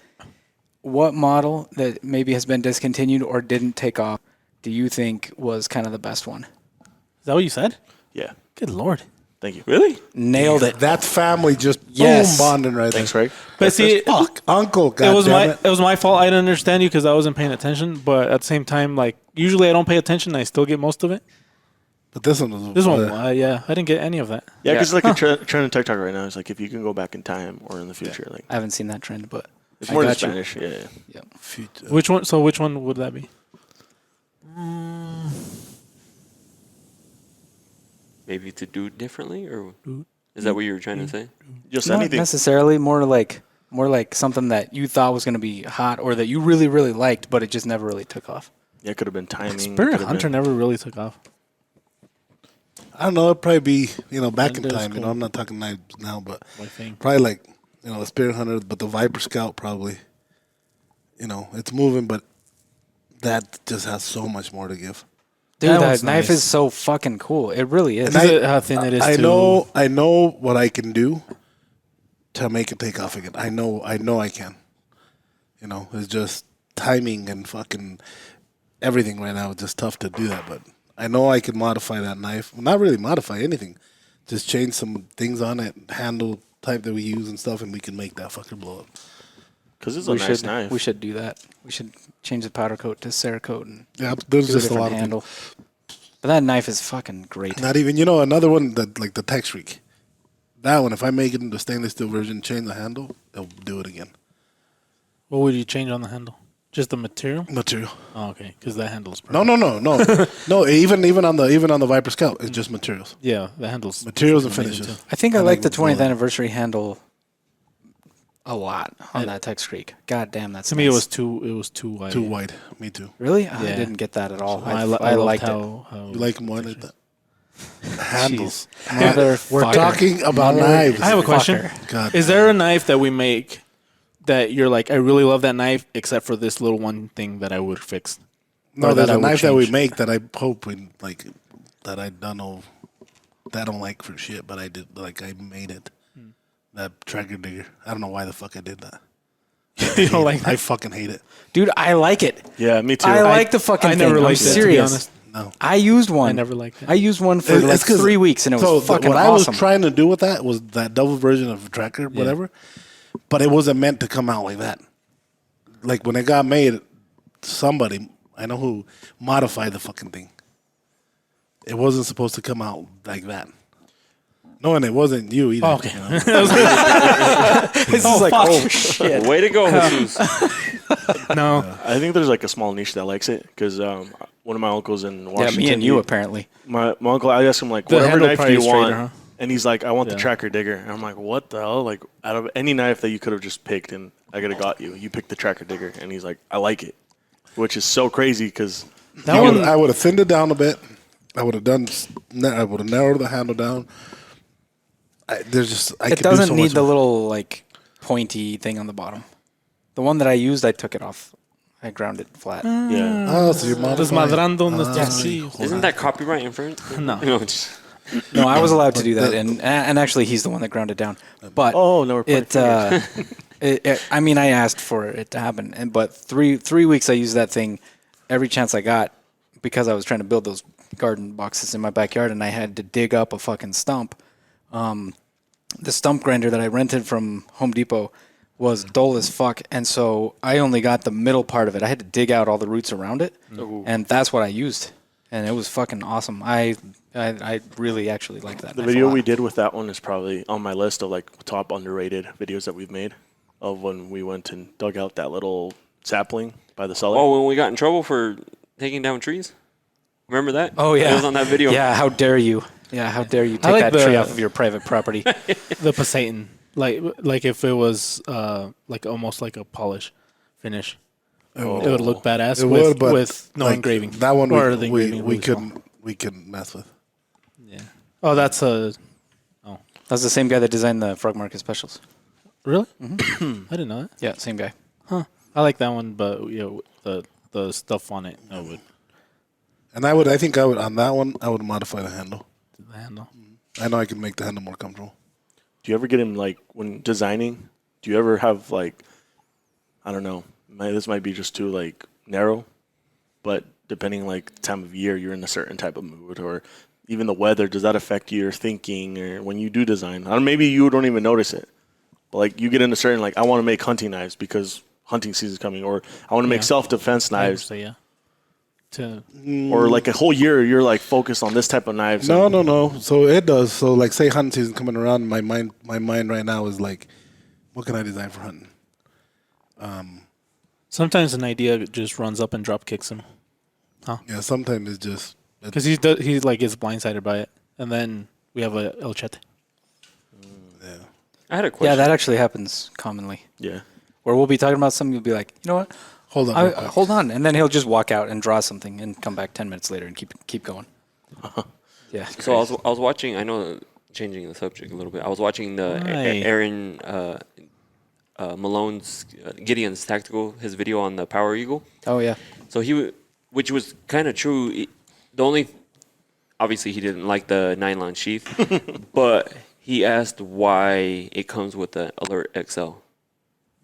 what model that maybe has been discontinued or didn't take off do you think was kind of the best one? Is that what you said? Yeah. Good Lord. Thank you. Really? Nailed it. That family just Yes. boom bonding right Thanks, there. Craig. But see, Fuck, Uncle. it was Goddamn it was my fault. I didn't understand you because I wasn't paying attention. But at the same time, like usually I don't pay attention. And I still get most of it. But this one was This one, yeah, I didn't get any of that. Yeah, because like a trend on TikTok right now is like if you can go back in time or in the future, like I haven't seen that trend, but it's I more in got you. Spanish. Yeah. Yep. future. Which one? So which one would that be? Maybe to do differently, or is that what you were trying to say? Just Not anything. necessarily. More like something that you thought was going to be hot or that you really, really liked, but it just never really took off. Yeah, it could have been timing. Spirit could've Hunter been- never really took off. I don't know. It'd probably be back in That is time. cool. I'm not talking knives now, but My thing. probably like a Spirit Hunter, but the Viper Scout probably. It's moving, but that just has so much more to give. Dude, That that one's knife nice. is so fucking cool. It really is. Is it how thin it is? I to- know what I can do to make it take off again. I know I can. It's just timing and fucking everything right now. It's just tough to do that, but I know I can modify that knife. Well, not really modify anything. Just change some things on it, handle type that we use and stuff, and we can make that fucker blow up. Because it's a nice knife. We should do that. We should change the powder coat to Cerakote and Yeah, there's do a just a different lot of handle. But that knife is fucking great. Not even, another one that like the Tech Shriek. That one, if I make it into stainless steel version, change the handle, it'll do it again. What would you change on the handle? Just the material? Material. Oh, okay, because that handle's perfect. No. No, even on the Viper Scout, it's just materials. Yeah, the handle's Materials and amazing, finishes. too. I think I I like like the what's going 20th on. anniversary handle a lot on that Tech Creek. God damn, that's To me, it nice. was too wide. Too wide. Me too. Really? I Yeah. didn't get that at all. I I loved liked it. how You like them wide like that? Handles. Motherfucker. We're talking about knives. I have a question. Fucker. God. Is there a knife that we make that you're like, I really love that knife, except for this little one thing that I would fix? No, or there's that I a would knife that we change? make that I hope that I don't know, that I don't like for shit, but I did, I made it. That tracker digger. I don't know why the fuck I did that. You don't like I that? fucking hate it. Dude, I like it. Yeah, me too. I like the fucking I never thing. I'm liked it, to be serious. honest. No. I used one. I never liked it. I used one for It's like 'cause- 3 weeks, and it was fucking what awesome. I was trying to do with that was that double version of tracker, whatever, but it wasn't meant to come out like that. Like when it got made, somebody, I know who, modified the fucking thing. It wasn't supposed to come out like that. No, and it wasn't you either. Oh, okay. you know? This is like, oh shit. Way to go, Jesus. No. I think there's like a small niche that likes it because one of my uncles in Yeah, Washington. me and you apparently. My uncle, I asked him like, The whatever handle knife do probably you straighter, want? huh? And he's like, I want the Yeah. tracker digger. And I'm like, what the hell? Like, out of any knife that you could have just picked, and I could have got you, you picked the tracker digger. And he's like, I like it, which is so crazy because That one, I would have thinned it down a bit. I would have narrowed the handle down. It could do doesn't so need much the more. little like pointy thing on the bottom. The one that I used, I took it off. I ground it flat. yeah, Oh, so you're modifying. desmadrando nuestros yes. chis. Isn't that copyright infringement? No. No, just, No, I was allowed to do that, the- and actually, he's the one that ground it down. But Oh, no, we're pointing I mean, I asked for it to happen, but three weeks I used that thing every chance I got because I was trying to build those garden boxes in my backyard, and I had to dig up a fucking stump. The stump grinder that I rented from Home Depot was dull as fuck, and so I only got the middle part of it. I had to dig out all the roots around it, and that's what I used, and it was fucking awesome. I really actually like that. the knife a video lot. we did with that one is probably on my list of like top underrated videos that we've made of when we went and dug out that little sapling by the cellar. oh, when we got in trouble for taking down trees? Remember that? Oh yeah, It was on that video. Yeah, how dare you? Yeah, how dare you I take like that tree the- off of your private property? The Pasayten, like if it was like almost like a polish finish, it would look badass It with would, but with no like, engraving. That one or the we, engraving we really small. couldn't mess with. Yeah. Oh, that's a That's the same guy that designed the Frog Market specials. really. I didn't know that. Yeah, same guy. I like that one, but the stuff on it, I would And I think I would on that one. I would modify the handle. do the handle. I know I can make the handle more comfortable. Do you ever get him like when designing? Do you ever have like, I don't know, this might be just too like narrow, but depending like the time of year, you're in a certain type of mood, or even the weather. Does that affect your thinking or when you do design? I don't, maybe you don't even notice it, but like you get into certain like I want to make hunting knives because hunting season's coming, or I want to make Yeah. self-defense I would knives, say yeah. To or like a whole year you're like focused on this type of knives. No. So it does. So like, say hunting season coming around, my mind right now is like, what can I design for hunting? sometimes an idea just runs up and drop kicks him Yeah, sometimes it's just because he like gets blindsided by it, and then we have a El Chete. yeah. I had a question. Yeah, that actually happens commonly. Yeah. Where we'll be talking about something, you'll be like, you know what? Hold on, real quick. Hold on, and then he'll just walk out and draw something and come back 10 minutes later and keep going. Yeah. So I was watching. I know, changing the subject a little bit. I was watching the Right. Aaron Malone's Gideon's tactical, his video on the Power Eagle. Oh yeah. So which was kind of true. The only, obviously, he didn't like the nylon sheath, but he asked why it comes with the Alert XL.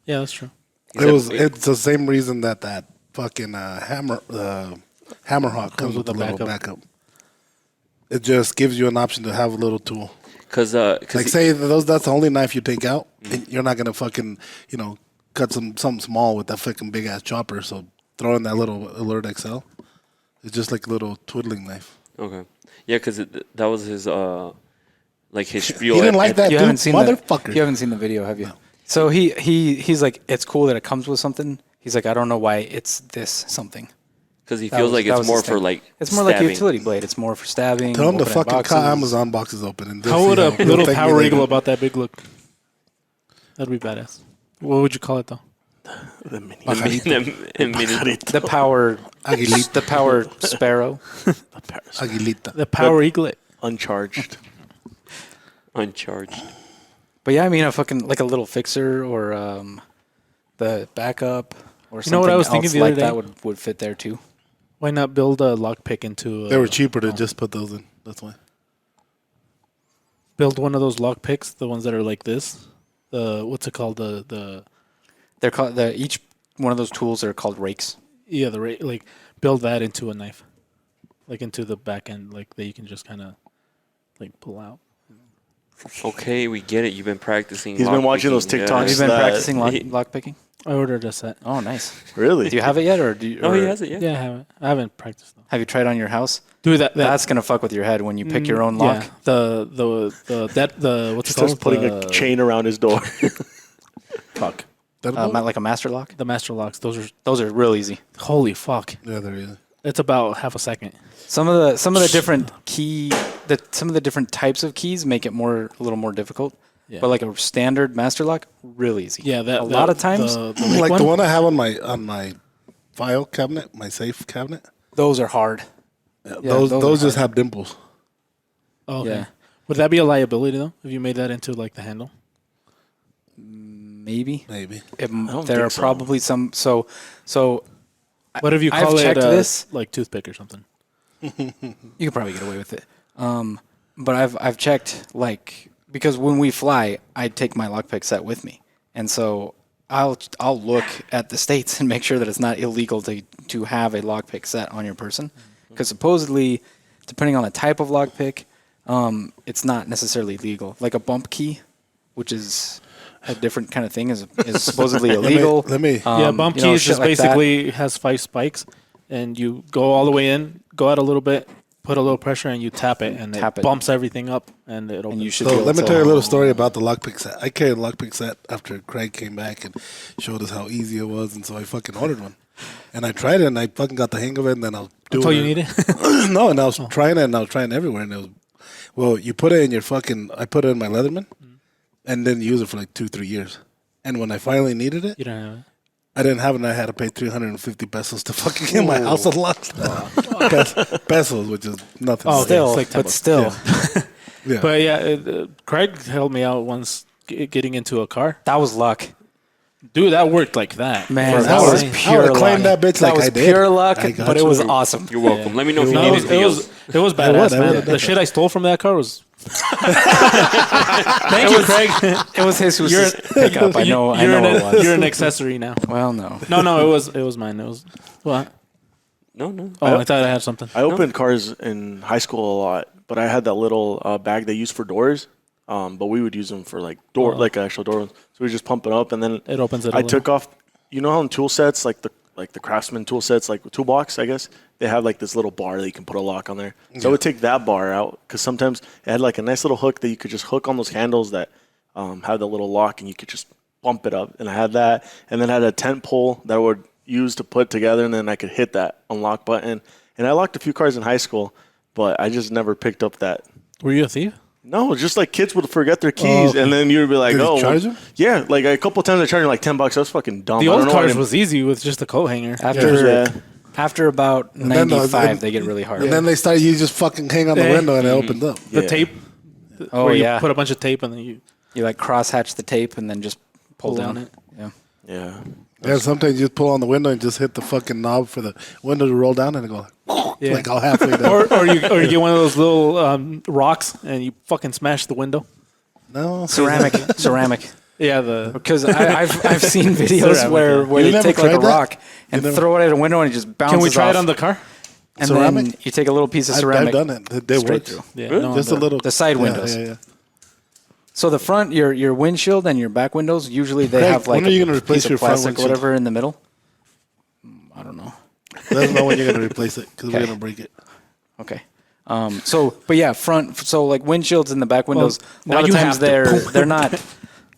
Yeah, that's true. He said It's the same reason that fucking Hammerhawk comes with a little backup. It just gives you an option to have a little tool. because Like say that's the only knife you take out. And you're not gonna fucking cut something small with that fucking big ass chopper. So throw in that little Alert XL. It's just like a little twiddling knife. okay, yeah, because that was his like his spiel. He didn't like that, You dude. haven't seen Motherfucker. You haven't seen the video, have you? So he's like, it's cool that it comes with something. He's like, I don't know why it's this something. because he That feels was- like that it's was more his for thing. like It's more like a stabbing. utility blade. It's more for stabbing. Tell him to opening fucking cut boxes. Amazon boxes open and just How would see a he'll little thank me Power later. Eagle about that big look? That'd be badass. What would you call it though? The mini. The power Aguilita. the power sparrow. Aguilita. The Power Eaglet. Uncharged. uncharged. But yeah, I mean a fucking like a little fixer or the backup or something You know what I was thinking else the other like that day? would fit there too. Why not build a lockpick into? They were cheaper to just put those in. That's why. Build one of those lockpicks, the ones that are like this. The what's it called? The They're called each one of those tools are called rakes. yeah like build that into a knife, like into the back end, like that you can just kind of like pull out. Okay, we get it. You've been practicing. He's been watching those lockpicking, TikToks. Have you been that- practicing he- lock picking? I ordered a set. Oh, nice. Really? Do you have it yet, or do you? Oh, he or has it. Yeah. Yeah, I haven't practiced though. Have you tried on your house? Dude, That's gonna fuck with your head when you pick your own lock. Yeah, the what's it Starts called? putting a chain around his door. Fuck. Like a master lock. The master locks. Those are real easy. Holy fuck. Yeah, there is. It's about half a second. Some of the different some of the different types of keys make it a little more difficult. Yeah. But like a standard master lock, real easy. Yeah, a lot of times Like the one I have on my file cabinet, my safe cabinet. those are hard. Yeah, Yeah, those those are just have dimples. Oh, okay. Yeah. Would that be a liability though? If you made that into like the handle? Maybe. Maybe. There think are so. probably some. So What if you I've call it checked this. like toothpick or something? you could probably get away with it. But I've checked because when we fly, I take my lockpick set with me, and so I'll look at the states and make sure that it's not illegal to have a lockpick set on your person, because supposedly, depending on the type of lockpick, it's not necessarily legal. Like a bump key, which is a different kind of thing, is supposedly illegal. Let me. Yeah, bump you know, keys shit just like that. basically has 5 spikes, and you go all the way in, go out a little bit, put a little pressure, and you tap it, and Tap it it. bumps everything up, and it opens. And you should So be able let me to- tell you a little story about the lockpick set. I carried a lockpick set after Craig came back and showed us how easy it was, and so I fucking ordered one. And I tried it, and I fucking got the hang of it, and then I was doing That's all it. you needed? No, and I was trying it, and I was trying everywhere, and it Well, you put it in your fucking. I put it in my Leatherman, and didn't use it for like 2-3 years. And when I finally needed it, You don't have it. I didn't have it. And I had to pay 350 pesos to fucking get my house unlocked. Pesos, which is nothing. Oh, okay. Still, It's like 10 but bucks. still, Yeah. But yeah, Craig helped me out once getting into a car. that was luck. Dude, that worked like that. Man, For that a was while. pure I would've luck. claimed that bitch like was I did. pure luck, I got but it you. was awesome. You're welcome. Let me know if you No, need it anything was else. it was I badass, would man. have The done shit I stole from that car was. Thank you, Craig. It was Jesus' You're- pickup. I know You're it an, was. You're an accessory now. Well, no. No, it was mine. It was what? No. Oh, I thought I had something. I opened cars in high school a lot, but I had that little bag they used for doors. But we would use them for like like actual door ones. So we just pump it up, and then It opens it. I took off. You know how in tool sets, like the Craftsman tool sets, like toolbox, I guess they have like this little bar that you can put a lock on there. So I would take that bar out because sometimes it had like a nice little hook that you could just hook on those handles that have the little lock, and you could just bump it up. And I had that, and then I had a tent pole that I would use to put together, and then I could hit that unlock button. And I locked a few cars in high school, but I just never picked up that. Were you a thief? No, just like kids would forget their keys, and then you'd be like, Did you "Oh, charge them? yeah." Like a couple times I charged like $10. I was fucking dumb. The I don't old know why I cars didn't- was easy with just a coat hanger. After about then 95, they get really hard. And then they started. You just fucking hang on the Yeah. window and it opens up. The Yeah. tape. Oh, where you yeah. put a bunch of tape and then you You like cross hatch the tape and then just pull Pull down on it. Yeah. Yeah. Yeah, sometimes you just pull on the window and just hit the fucking knob for the window to roll down, and it go Yeah. like all halfway down. or you get one of those little rocks and you fucking smash the window. No, Ceramic. Yeah, the Because I've seen videos Ceramic, where yeah. you You never take like a tried that? rock and never- throw it at a window and it just bounces can we try off. it on the car? and ceramic? then you take a little piece of I've ceramic. done it. They straight work. through. Yeah, Really? no, Just a little. The side yeah, windows. Yeah. So the front, your windshield and your back windows, usually they Craig, have like when are you a gonna replace piece of your front plastic or windshield? whatever in the middle. I don't know. Let us know when you're gonna replace it because we're Okay. gonna break it. Okay. But yeah, front. So like windshields in the back windows. now a lot of you times have to. they're not.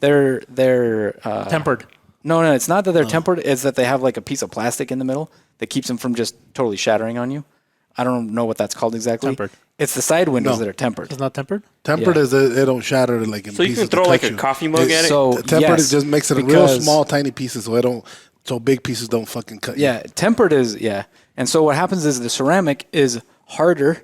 They're tempered. No, it's not that they're tempered. It's that they have like a piece of plastic in the middle that keeps them from just totally shattering on you. I don't know what that's called exactly. Tempered. It's the side windows No. that are tempered. It's not tempered. Tempered Yeah. is they don't shatter like in So you pieces. can throw to like touch a you. coffee mug at it. So Tempered yes, just makes it real because- small, tiny pieces, so big pieces don't fucking cut you. Yeah, tempered is And so what happens is the ceramic is harder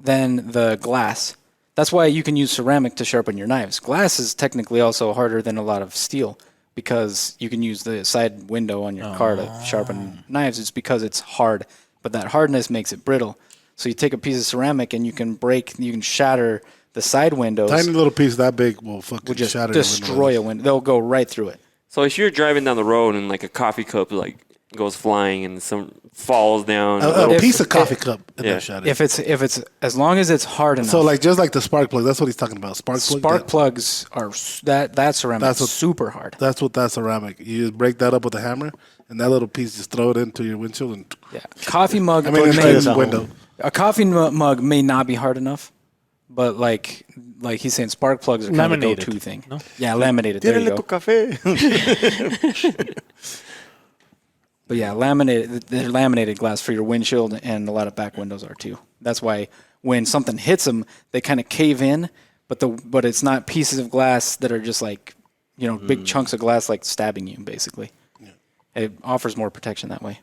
than the glass. That's why you can use ceramic to sharpen your knives. Glass is technically also harder than a lot of steel because you can use the side window on your car to sharpen knives. It's because it's hard, but that hardness makes it brittle. So you take a piece of ceramic and you can shatter the side windows. Tiny little piece that big will fucking will just shatter destroy a window. They'll go right through it. So if you're driving down the road and like a coffee cup like goes flying and some falls down, A If- piece of coffee cup and yeah. then shatter. If it's as long as it's hard enough. So like just like the spark plug, that's what he's talking about. Spark plug. Spark plugs are that ceramic. That's That's what- super hard. That's what that ceramic. You just break that up with a hammer, and that little piece just throw it into your windshield and. Yeah, coffee mug. I mean, try this into at the window. home. A coffee mug may not be hard enough, but like he's saying, spark plugs are kind of a Laminated, go-to thing. no? Yeah, laminated. There you Tírale tu go. café. But yeah, they're laminated glass for your windshield, and a lot of back windows are too. That's why when something hits them, they kind of cave in, but it's not pieces of glass that are just like big chunks of glass like stabbing you basically. It offers more protection that way.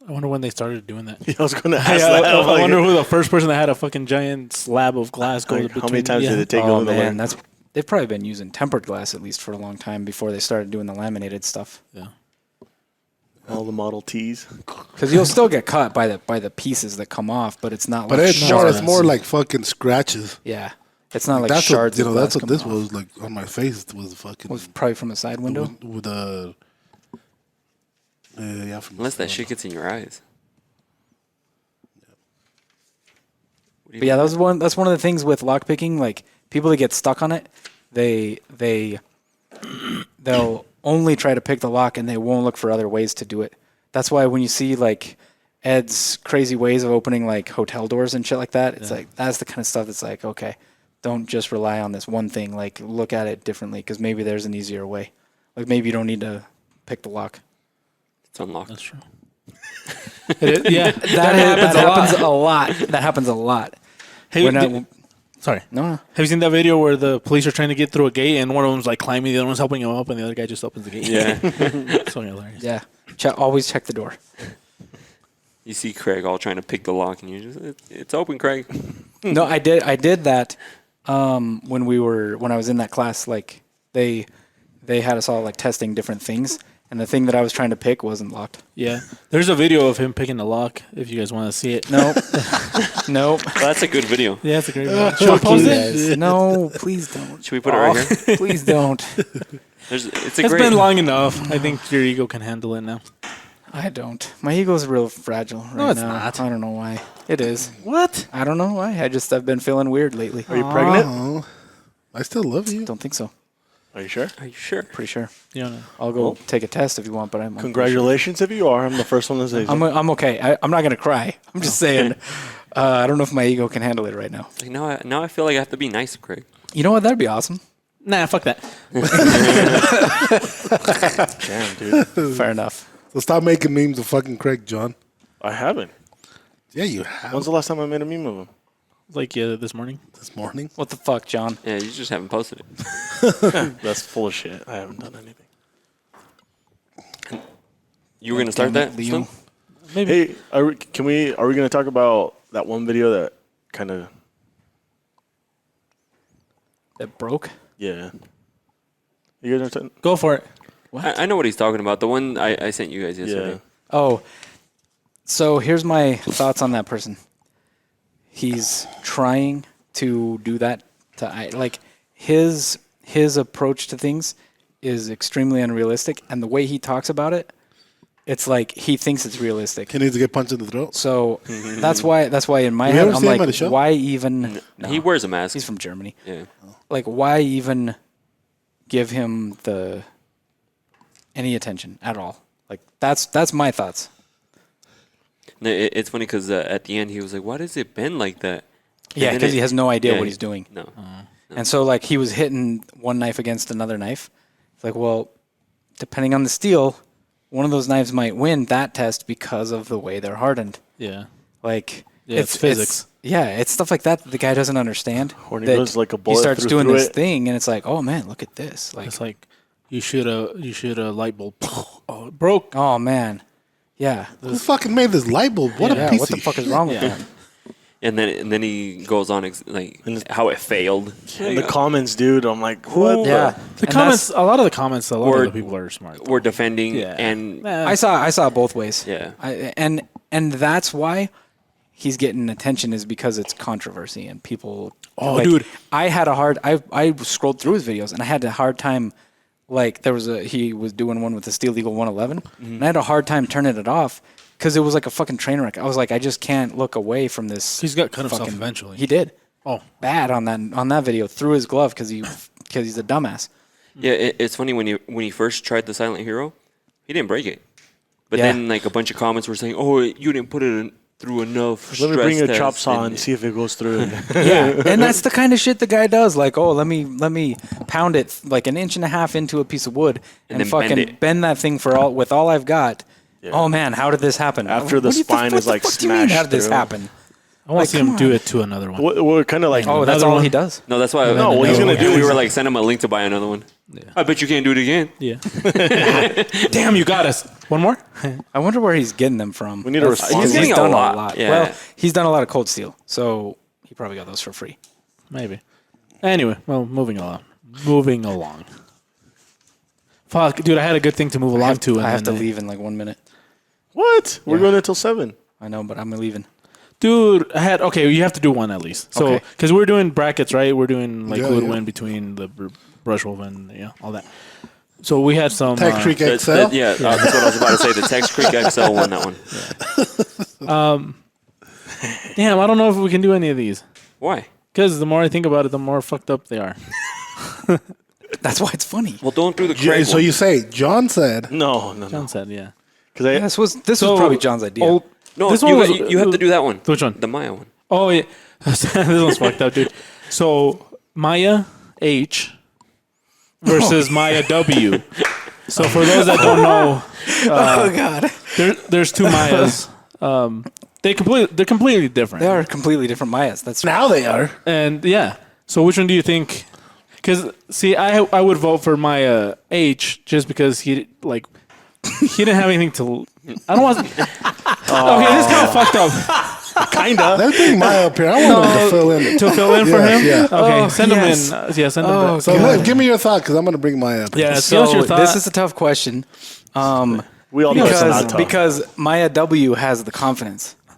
I wonder when they started doing that. I was going to ask I, that. I'm like, wonder who the first person that had a fucking giant slab of glass go like, between. how many times yeah. did it take Oh them to man, learn? they've probably been using tempered glass at least for a long time before they started doing the laminated stuff. Yeah. All the Model Ts. Because you'll still get caught by the pieces that come off, but it's not But like it's shards. more like fucking scratches. Yeah, it's not like That's shards. what of that's glass what this coming off. was like on my face. It was fucking Was probably from a side window. with a. Yeah, from unless the that shit gets in your eyes. But yeah, that's one of the things with lockpicking. Like people that get stuck on it, they'll only try to pick the lock and they won't look for other ways to do it. That's why when you see like Ed's crazy ways of opening like hotel doors and shit like that, it's like that's the kind of stuff that's like, okay, don't just rely on this one thing. Like look at it differently because maybe there's an easier way. Like maybe you don't need to pick the lock. It's unlocked. That's true. Yeah, That happens a lot. That happens a lot. Hey, We're not- Sorry. No. Have you seen that video where the police are trying to get through a gate and one of them's like climbing, the other one's helping him up, and the other guy just opens the gate? Yeah. So hilarious. Yeah. Always check the door. You see Craig all trying to pick the lock, and you just, it's open, Craig. No, I did that when I was in that class. Like they had us all like testing different things, and the thing that I was trying to pick wasn't locked. Yeah. There's a video of him picking the lock if you guys want to see it. Nope. Nope. Well, that's a good video. Yeah, it's a great video. Should I post it? Yes. No, please don't. Should we put it right here? Please don't. It's It's great. been long enough. I think your ego can handle it now. I don't. My ego's real fragile right No, it's now. not. I don't know why. It is. What? I don't know why. I've been feeling weird lately. Are you pregnant? Oh, I still love you. Don't think so. Are you sure? Are you sure? Pretty sure. You don't know. I'll go take a test if you want, but I'm Congratulations if you are. I'm the first one to say so. I'm okay. I'm not gonna cry. I'm just saying. I don't know if my ego can handle it right now. Like now I feel like I have to be nice to Craig. You know what? That'd be awesome. Nah, fuck that. Damn, dude. Fair enough. So stop making memes of fucking Craig, John. I haven't. Yeah, you have. When's the last time I made a meme of him? Like this morning. This morning. What the fuck, John? Yeah, you just haven't posted it. That's full of shit. I haven't done anything. You were gonna start Damn it, that, Leo. Slim? Maybe. Hey, are we going to talk about that one video that kind of, That broke. yeah. You guys are Go for it. I know what he's talking about. The one I sent you guys yesterday. yeah. Oh, so here's my thoughts on that person. He's trying to do that like his approach to things is extremely unrealistic, and the way he talks about it, it's like he thinks it's realistic. He needs to get punched in the throat. So that's why in my You head ever I'm see him at a like, show? why even? No, He wears a mask. he's from Germany. Yeah. Like, why even give him any attention at all? Like, that's my thoughts. No, it's funny because at the end he was like, "Why does it bend like that?" And Yeah, then because he has no idea yeah, what he's doing. No. And so, like, he was hitting one knife against another knife. It's like, well, depending on the steel, one of those knives might win that test because of the way they're hardened. Yeah. Like, Yeah, it's physics. It's stuff like that the guy doesn't understand. When he that goes like a he bullet starts through doing this it. thing, and it's like, oh man, look at this. Like, It's like you shoot a light bulb. Oh, it broke. oh man, yeah, Who fucking made this light bulb? What yeah. a piece What the of fuck shit. is wrong with Yeah. that? And then he goes on how it failed. In the comments, dude, I'm like, what? Yeah, The And comments. A lot of the comments. A lot Or- of the people are smart. We're defending Yeah. and I saw it both ways. Yeah. And that's why he's getting attention is because it's controversy and people. Oh, dude. I scrolled through his videos and I had a hard time. Like he was doing one with the Steel Eagle 111, and I had a hard time turning it off because it was like a fucking train wreck. I was like, I just can't look away from this. He's got to cut himself fucking- eventually. He did Oh, bad on that video through his glove because he's a dumbass. yeah, it's funny when he first tried the Silent Hero, he didn't break it. But Yeah. then like a bunch of comments were saying, "Oh, you didn't put it through enough." Let me stress bring a test," chop saw and and- see if it goes through. Yeah, and that's the kind of shit the guy does. Like, oh, let me pound it like an inch and a half into a piece of wood and then fucking bend it. bend that thing with all I've got. Oh man, how did this happen? After the What do you- spine what is, the like, fuck do you mean, how smashed did this through? happen? I want to see come him do on. it to another one. What kind of like? Oh, that's Another all one? he does. No, that's why. No, what he's gonna do We is- were like, send him a link to buy another one. I bet you can't do it again. Yeah. Damn, you got us. One more? I wonder where he's getting them from. We need a response. He's getting a done lot, yeah. Well, he's done a lot of cold steel, so he probably got those for free. Maybe. Anyway, well, moving along. Fuck, dude, I had a good thing to move along to. And I have to then leave in like 1 minute. What? We're Yeah. going until 7. I know, but I'm leaving. Dude, you have to do one at least. So, Okay. because we're doing brackets, right? We're doing like Yeah, who would yeah. win between the brush wolf and all that. So we had some. Tech Creek XL. That's what I was about to say. The Tex Creek XL won that one. Damn, I don't know if we can do any of these. Why? Because the more I think about it, the more fucked up they are. That's why it's funny. Well, don't do the Craig So one. you say John said No. John said, yeah. Because This was So, probably John's idea. Old, No, this you, one was, you have to do that one. Which one? The Maya one. Oh, yeah. This one's fucked up, dude. So, Maya H versus Maya W. So, for those that don't know, oh God. there's two Mayas. they're completely different. They are completely different Mayas. That's Now they are. And yeah, so which one do you think? Because see, I would vote for Maya H just because he didn't have anything to. I don't want. Okay, this kind of fucked up. Kinda. Let's bring Maya up here. I want him to fill in. To fill in for Yeah, him. yeah. Okay, Oh, send yes. him in. Yeah, send him. Oh, back. So God. give me your thought, because I'm going to bring Maya up. Yeah, so. what's your thought? This is a tough question. We all know it's not tough. Because Maya W has the confidence. But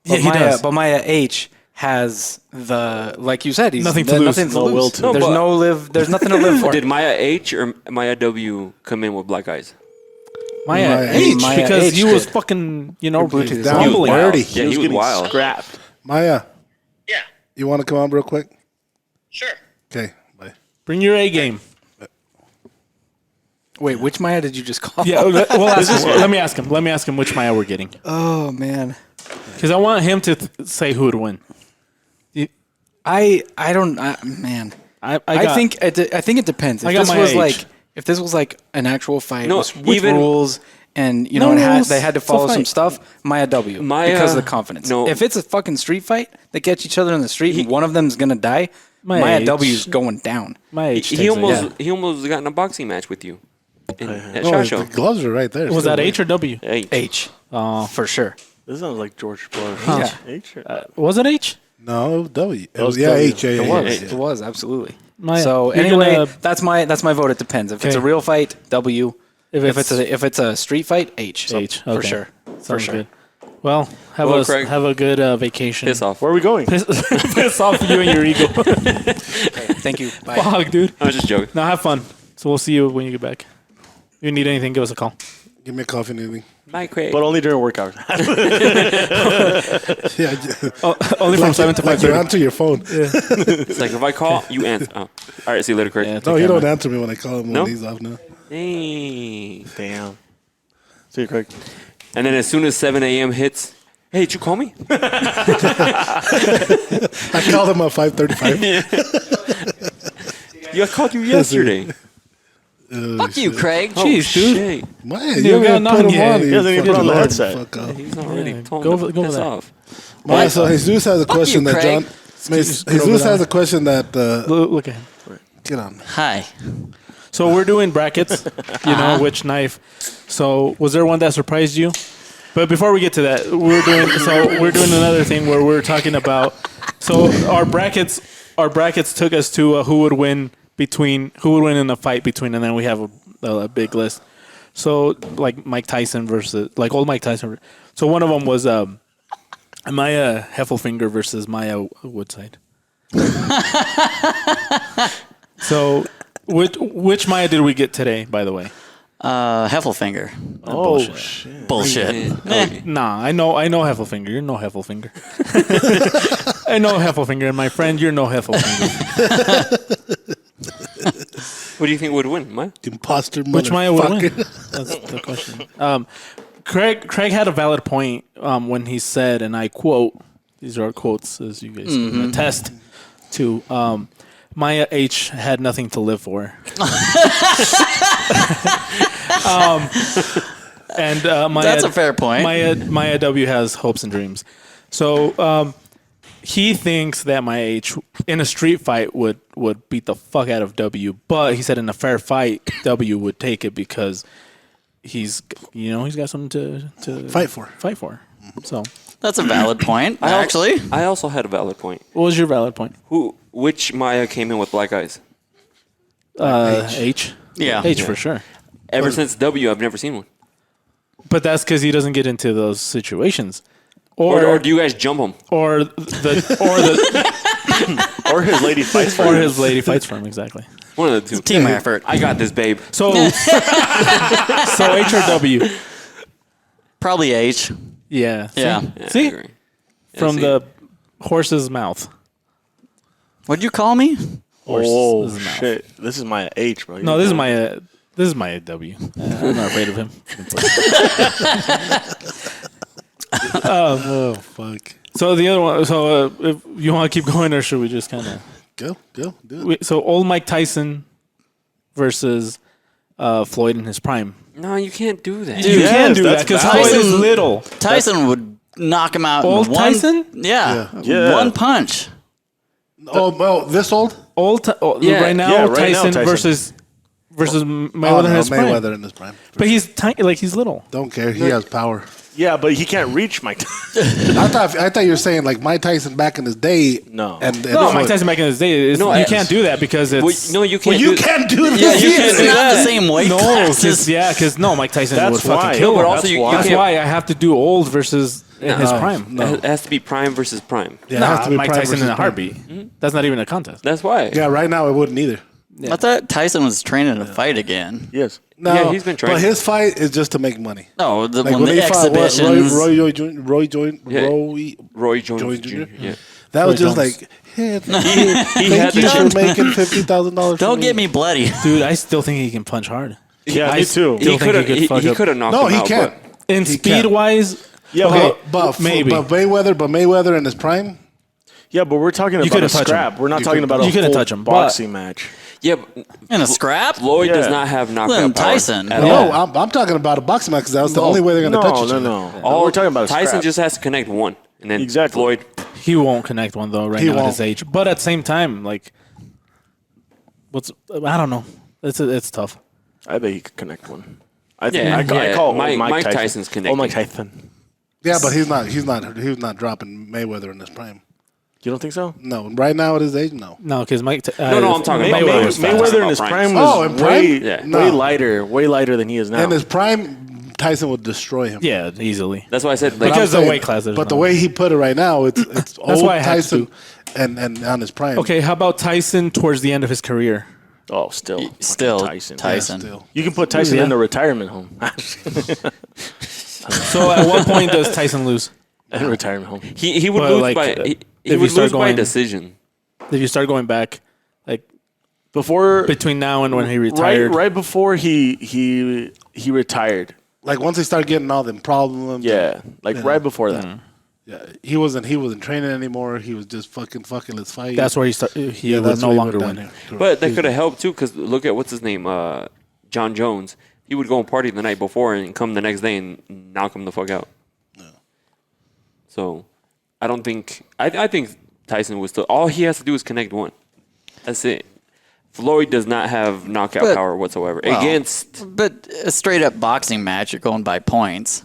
Yeah, he does. But Maya H has the, like you said, he's Nothing to lose. Nothing to No lose. will to. No, There's but- There's nothing to live for. Did Maya H or Maya W come in with black eyes? Maya Maya H, Maya because H he was did. fucking, Your Bluetooth is down. He was mumbling. wild. dirty. Yeah, he was getting wild. scrapped. Maya, Yeah, you want to come on real quick? sure. Okay, bye. Bring your A game. Wait, which Maya did you just call? Yeah, well, let me ask him. Let me ask him which Maya we're getting. Oh man, Because I want him to say who would win. I don't. Man, I think it depends. If I got this my was age. like if this was like an actual fight No, with even- rules and No, they had to it's a follow some fight. stuff, Maya W Maya- because of the confidence. no. If it's a fucking street fight, they catch each other in the street and one of them's gonna die, Maya Maya H. W's going down. My age. He almost got in a boxing match with you at Oh, Shot the Show. gloves are right there. Was Still that wait. H or W? H. H Oh, for sure. This sounds like George Bush. Yeah. H? was it H? No, W. It was was, yeah, W. H. Yeah, It yeah, was. yeah. It was absolutely. Maya, So you're anyway, gonna- that's my vote. It depends. If it's a Okay. real fight, W. If If it's a street fight, H. H, for okay. sure. For Sounds sure. good. Well, Well, Craig. have a good vacation. Piss off. Where are we going? Piss off you and your ego. Thank you. Bye. Fuck, dude. I was just joking. Now have fun. So we'll see you when you get back. If you need anything, give us a call. Give me a coffee, anything. Bye, Craig. But only during work hours. Yeah, Only from 7 to like you 5:30. answer your phone. It's like if I call, you answer. Oh. All right, see you later, Craig. Yeah, take No, you care, don't man. answer me when I call him No? when he's off now. Hey. Damn. See you, Craig. And then as soon as 7 a.m. hits, hey, did you call me? I called him at 5:35. Yeah, I called you yesterday. Fuck you, Craig. Jeez, dude. Shit. Man, Dude, you got haven't nothing put him yet. on. He hasn't even put on the headset. Fuck off. He's already told go him over- to go piss over there. off. Right, so Jesus has a question you, that Craig. John. over Jesus there. has a question that. Look at him. Get on. Hi. So we're doing brackets, which knife. So was there one that surprised you? But before we get to that, we're doing another thing where we're talking about. So our brackets took us to who would win in a fight between, and then we have a big list. So like Mike Tyson versus like old Mike Tyson. So one of them was Maya Heffelfinger versus Maya Woodside. So which Maya did we get today? By the way. Heffelfinger. Oh, bullshit. shit. Bullshit. Okay. Nah, I know Heffelfinger. You're no Heffelfinger. I know Heffelfinger, and my friend, you're no Heffelfinger. What do you think would win, Maya? Imposter Which Maya would win? motherfucker. That's the question. Craig had a valid point when he said, and I quote, these are quotes as you guys can attest to, Maya H had nothing to live for. And Maya, That's a fair point. Maya W has hopes and dreams. So he thinks that Maya H in a street fight would beat the fuck out of W, but he said in a fair fight W would take it because he's got something to Fight for. So That's a valid point, actually. I also had a valid point. what was your valid point? Which Maya came in with black eyes? H. Yeah. H for sure. Ever since W, I've never seen one. But that's because he doesn't get into those situations. Or do you guys jump them? Or Or his lady fights for him. his lady fights for him, exactly. One of the two. Team effort. I got this, babe. So H or W? Probably H. Yeah. Yeah. Yeah, See? I agree. Yeah, From see? the horse's mouth. What'd you call me? Oh, Horse's mouth. shit. This is my H, bro. No, this is my W. I'm not afraid of him. Oh, fuck. So the other one. So if you want to keep going, or should we just kind of? Go. Do it. So old Mike Tyson versus Floyd in his prime. No, you can't do that. You Yes, can do that that's because valid. Floyd is little. Tyson would knock him out. Old in one, Tyson? Yeah. one punch. This old? Yeah. Right now, Yeah, right now, Tyson Tyson. versus Mayweather in his prime. Mayweather in his prime. But he's tiny, like he's little. Don't care. He has power. Yeah, but he can't reach Mike Tyson. I thought you were saying like Mike Tyson back in his day. No. And No, Mike Tyson back in his day. You can't do that because it's No, you can't. You can't do this. Yeah, you It's can't do not that. the same weight no, classes. because Mike Tyson That's would fucking why. kill No, him. but also you That's can't- why I have to do old versus in his prime. It has to be prime versus prime. Yeah, it has to be Mike prime Tyson in versus a prime. heartbeat. That's not even a contest. That's why. Yeah, right now it wouldn't either. I thought Tyson was training to fight again. Yes. No, Yeah, he's been training. But his fight is just to make money. No, the, Like when the he fought what, exhibitions. Roy Jones Jones Jr. Jr. Yeah. That was Roy just Jones. like, hey, He thank had you the for chance. making $50,000. Don't get me bloody. Dude, I still think he can punch hard. Yeah, I me too. still He think could have. could He fuck up. could have knocked No, him he out. can't. In He speed can't. wise, Yeah, okay, but maybe. But Mayweather in his prime. yeah, but we're talking about a couldn't touch him. scrap. We're not talking about you a couldn't full touch him, but- boxing match. Yeah, but In a scrap? Floyd does Yeah. not have knockout Then power. Tyson. at Yeah. No, all. I'm talking about a boxing match because that was the only way they're going to touch each other. No. All We're talking about a Tyson scrap. just has to connect one, and then Exactly. Floyd. he won't connect one though right He now at won't. his age. But at the same time, like, I don't know. It's tough. I bet he could connect one. I Yeah, I call Mike Tyson. Tyson's connecting. Oh, Mike Tyson. Yeah, but he's not dropping Mayweather in his prime. You don't think so? No, right now at his age, no. No, because No, I'm talking about Mayweather was fast. Mayweather in his prime was Oh, in prime? Yeah. way No. lighter than he is now. In his prime, Tyson would destroy him. Yeah, easily. That's why I said like, Because I'm the saying- weight class, there's But the no- way he put it right now, it's old why I had Tyson and on his prime. Okay, how about Tyson towards the end of his career? oh, still Still Tyson. Still. You can put Tyson Yeah. in a retirement home. So at what point does Tyson lose? In a retirement home. he would But, lose like, by if he you would start lose by going- decision. If you start going back, like Before between now and when he retired, right before he retired. Like once he started getting all them problems. Yeah, like right before that. Yeah, he wasn't training anymore. He was just fucking let's fight. that's where he Yeah, would that's no where he longer went win. down there. But that could have helped too, because look at what's his name, John Jones. He would go and party the night before and come the next day and knock him the fuck out. So, I don't think. I think Tyson was still. All he has to do is connect one. That's it. Floyd does not have knockout But- power whatsoever well, against. But a straight up boxing match, you're going by points.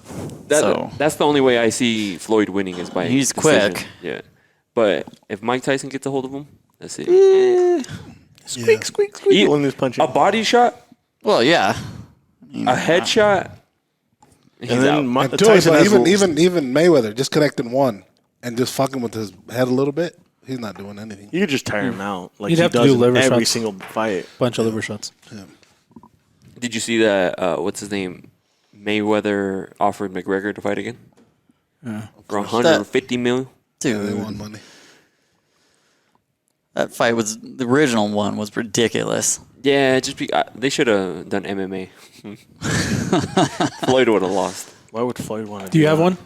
So That's the only way I see Floyd winning is by. He's decision. quick. Yeah, but if Mike Tyson gets a hold of him, that's it. Squeak. He- When he was punching. a body shot, well, yeah. a headshot. He's and then out. And two, Tyson has even Mayweather just connecting one and just fucking with his head a little bit. He's not doing anything. you could just tire him out. Like You'd he have to does do in liver every shots. single fight. Bunch of liver shots. Did you see that? What's his name? Mayweather offered McGregor to fight again for 150 million. They Dude, want money. that fight was the original one was ridiculous. Yeah, they should have done MMA. Floyd would have lost. Why would Floyd want to Do you have one?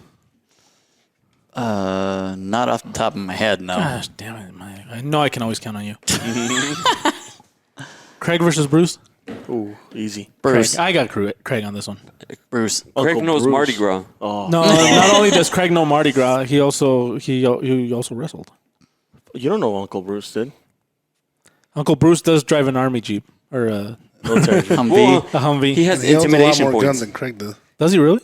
Not off the top of my head, no. Gosh, damn it! I know I can always count on you. Craig versus Bruce. Ooh, easy. Bruce. Craig. I got Craig on this one. Bruce. Craig Uncle knows Bruce. Mardi Gras. Oh, No, not only does Craig know Mardi Gras, he also wrestled. you don't know what Uncle Bruce did. Uncle Bruce does drive an army jeep or a Military. Humvee. Humvee. He has He owns a lot intimidation more guns points. than Craig does. Does he really?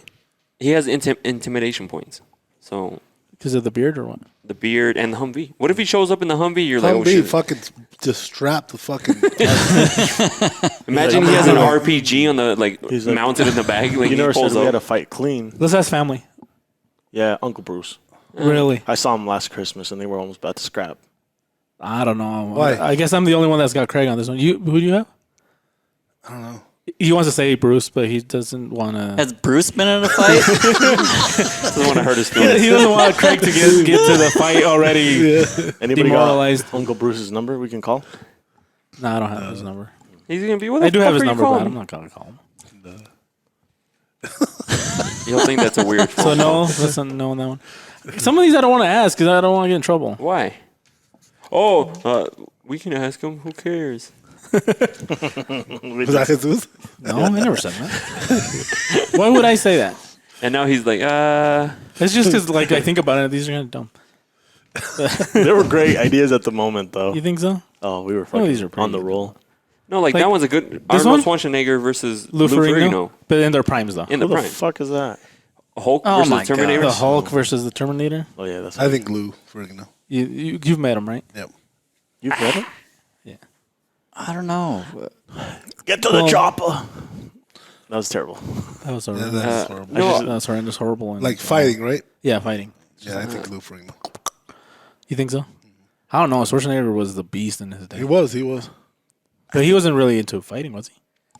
He has intimidation points. So Because of the beard or what? the beard and the Humvee. What if he shows up in the Humvee? You're like, oh Humvee shit. fucking just strapped the fucking. Imagine he has an RPG on the He's like- mounted in the back. Like you he never pulls said we had to up. fight clean. Let's ask family. Yeah, Uncle Bruce. Really? I saw him last Christmas, and they were almost about to scrap. I don't know. Why? I guess I'm the only one that's got Craig on this one. Who do you have? I don't know. He wants to say Bruce, but he doesn't want to. Has Bruce been in a fight? Doesn't want to hurt his He feelings. doesn't want Craig to get to the fight already. Anybody Demoralized. got Uncle Bruce's number we can call? No, I don't have his number. He's gonna be. What I the do fuck have his are you number, but calling I'm me? not gonna call him. You'll think that's a weird. So phone no, call. let's not know on that one. Some of these I don't want to ask because I don't want to get in trouble. Why? Oh, we can ask him. Who cares? Was that Jesus? No, I never said that. Why would I say that? And now he's like, It's just because, like, I think about it. These are kind of dumb. They were great ideas at the moment, though. You think so? Oh, we were Some of fucking these are pretty on the good. roll. No, like Like, that one's a good this Arnold one? Schwarzenegger versus Lou Lou Ferrigno? Ferrigno But in their primes, though. in the Who the prime. fuck is that? Hulk Oh versus my the Terminator. The Hulk versus the Terminator. Oh yeah, that's. I think Lou Ferrigno. You've met him, right? Yep. You've read it. I don't know. Get to the chopper. That was terrible. That was Yeah, horrible. that's horrible. That was horrendous, horrible. And, Like fighting, right? Yeah, fighting. Yeah, I think Lou Ferrigno. You think so? I don't know. Schwarzenegger was the beast in his day. He was. But he wasn't really into fighting, was he?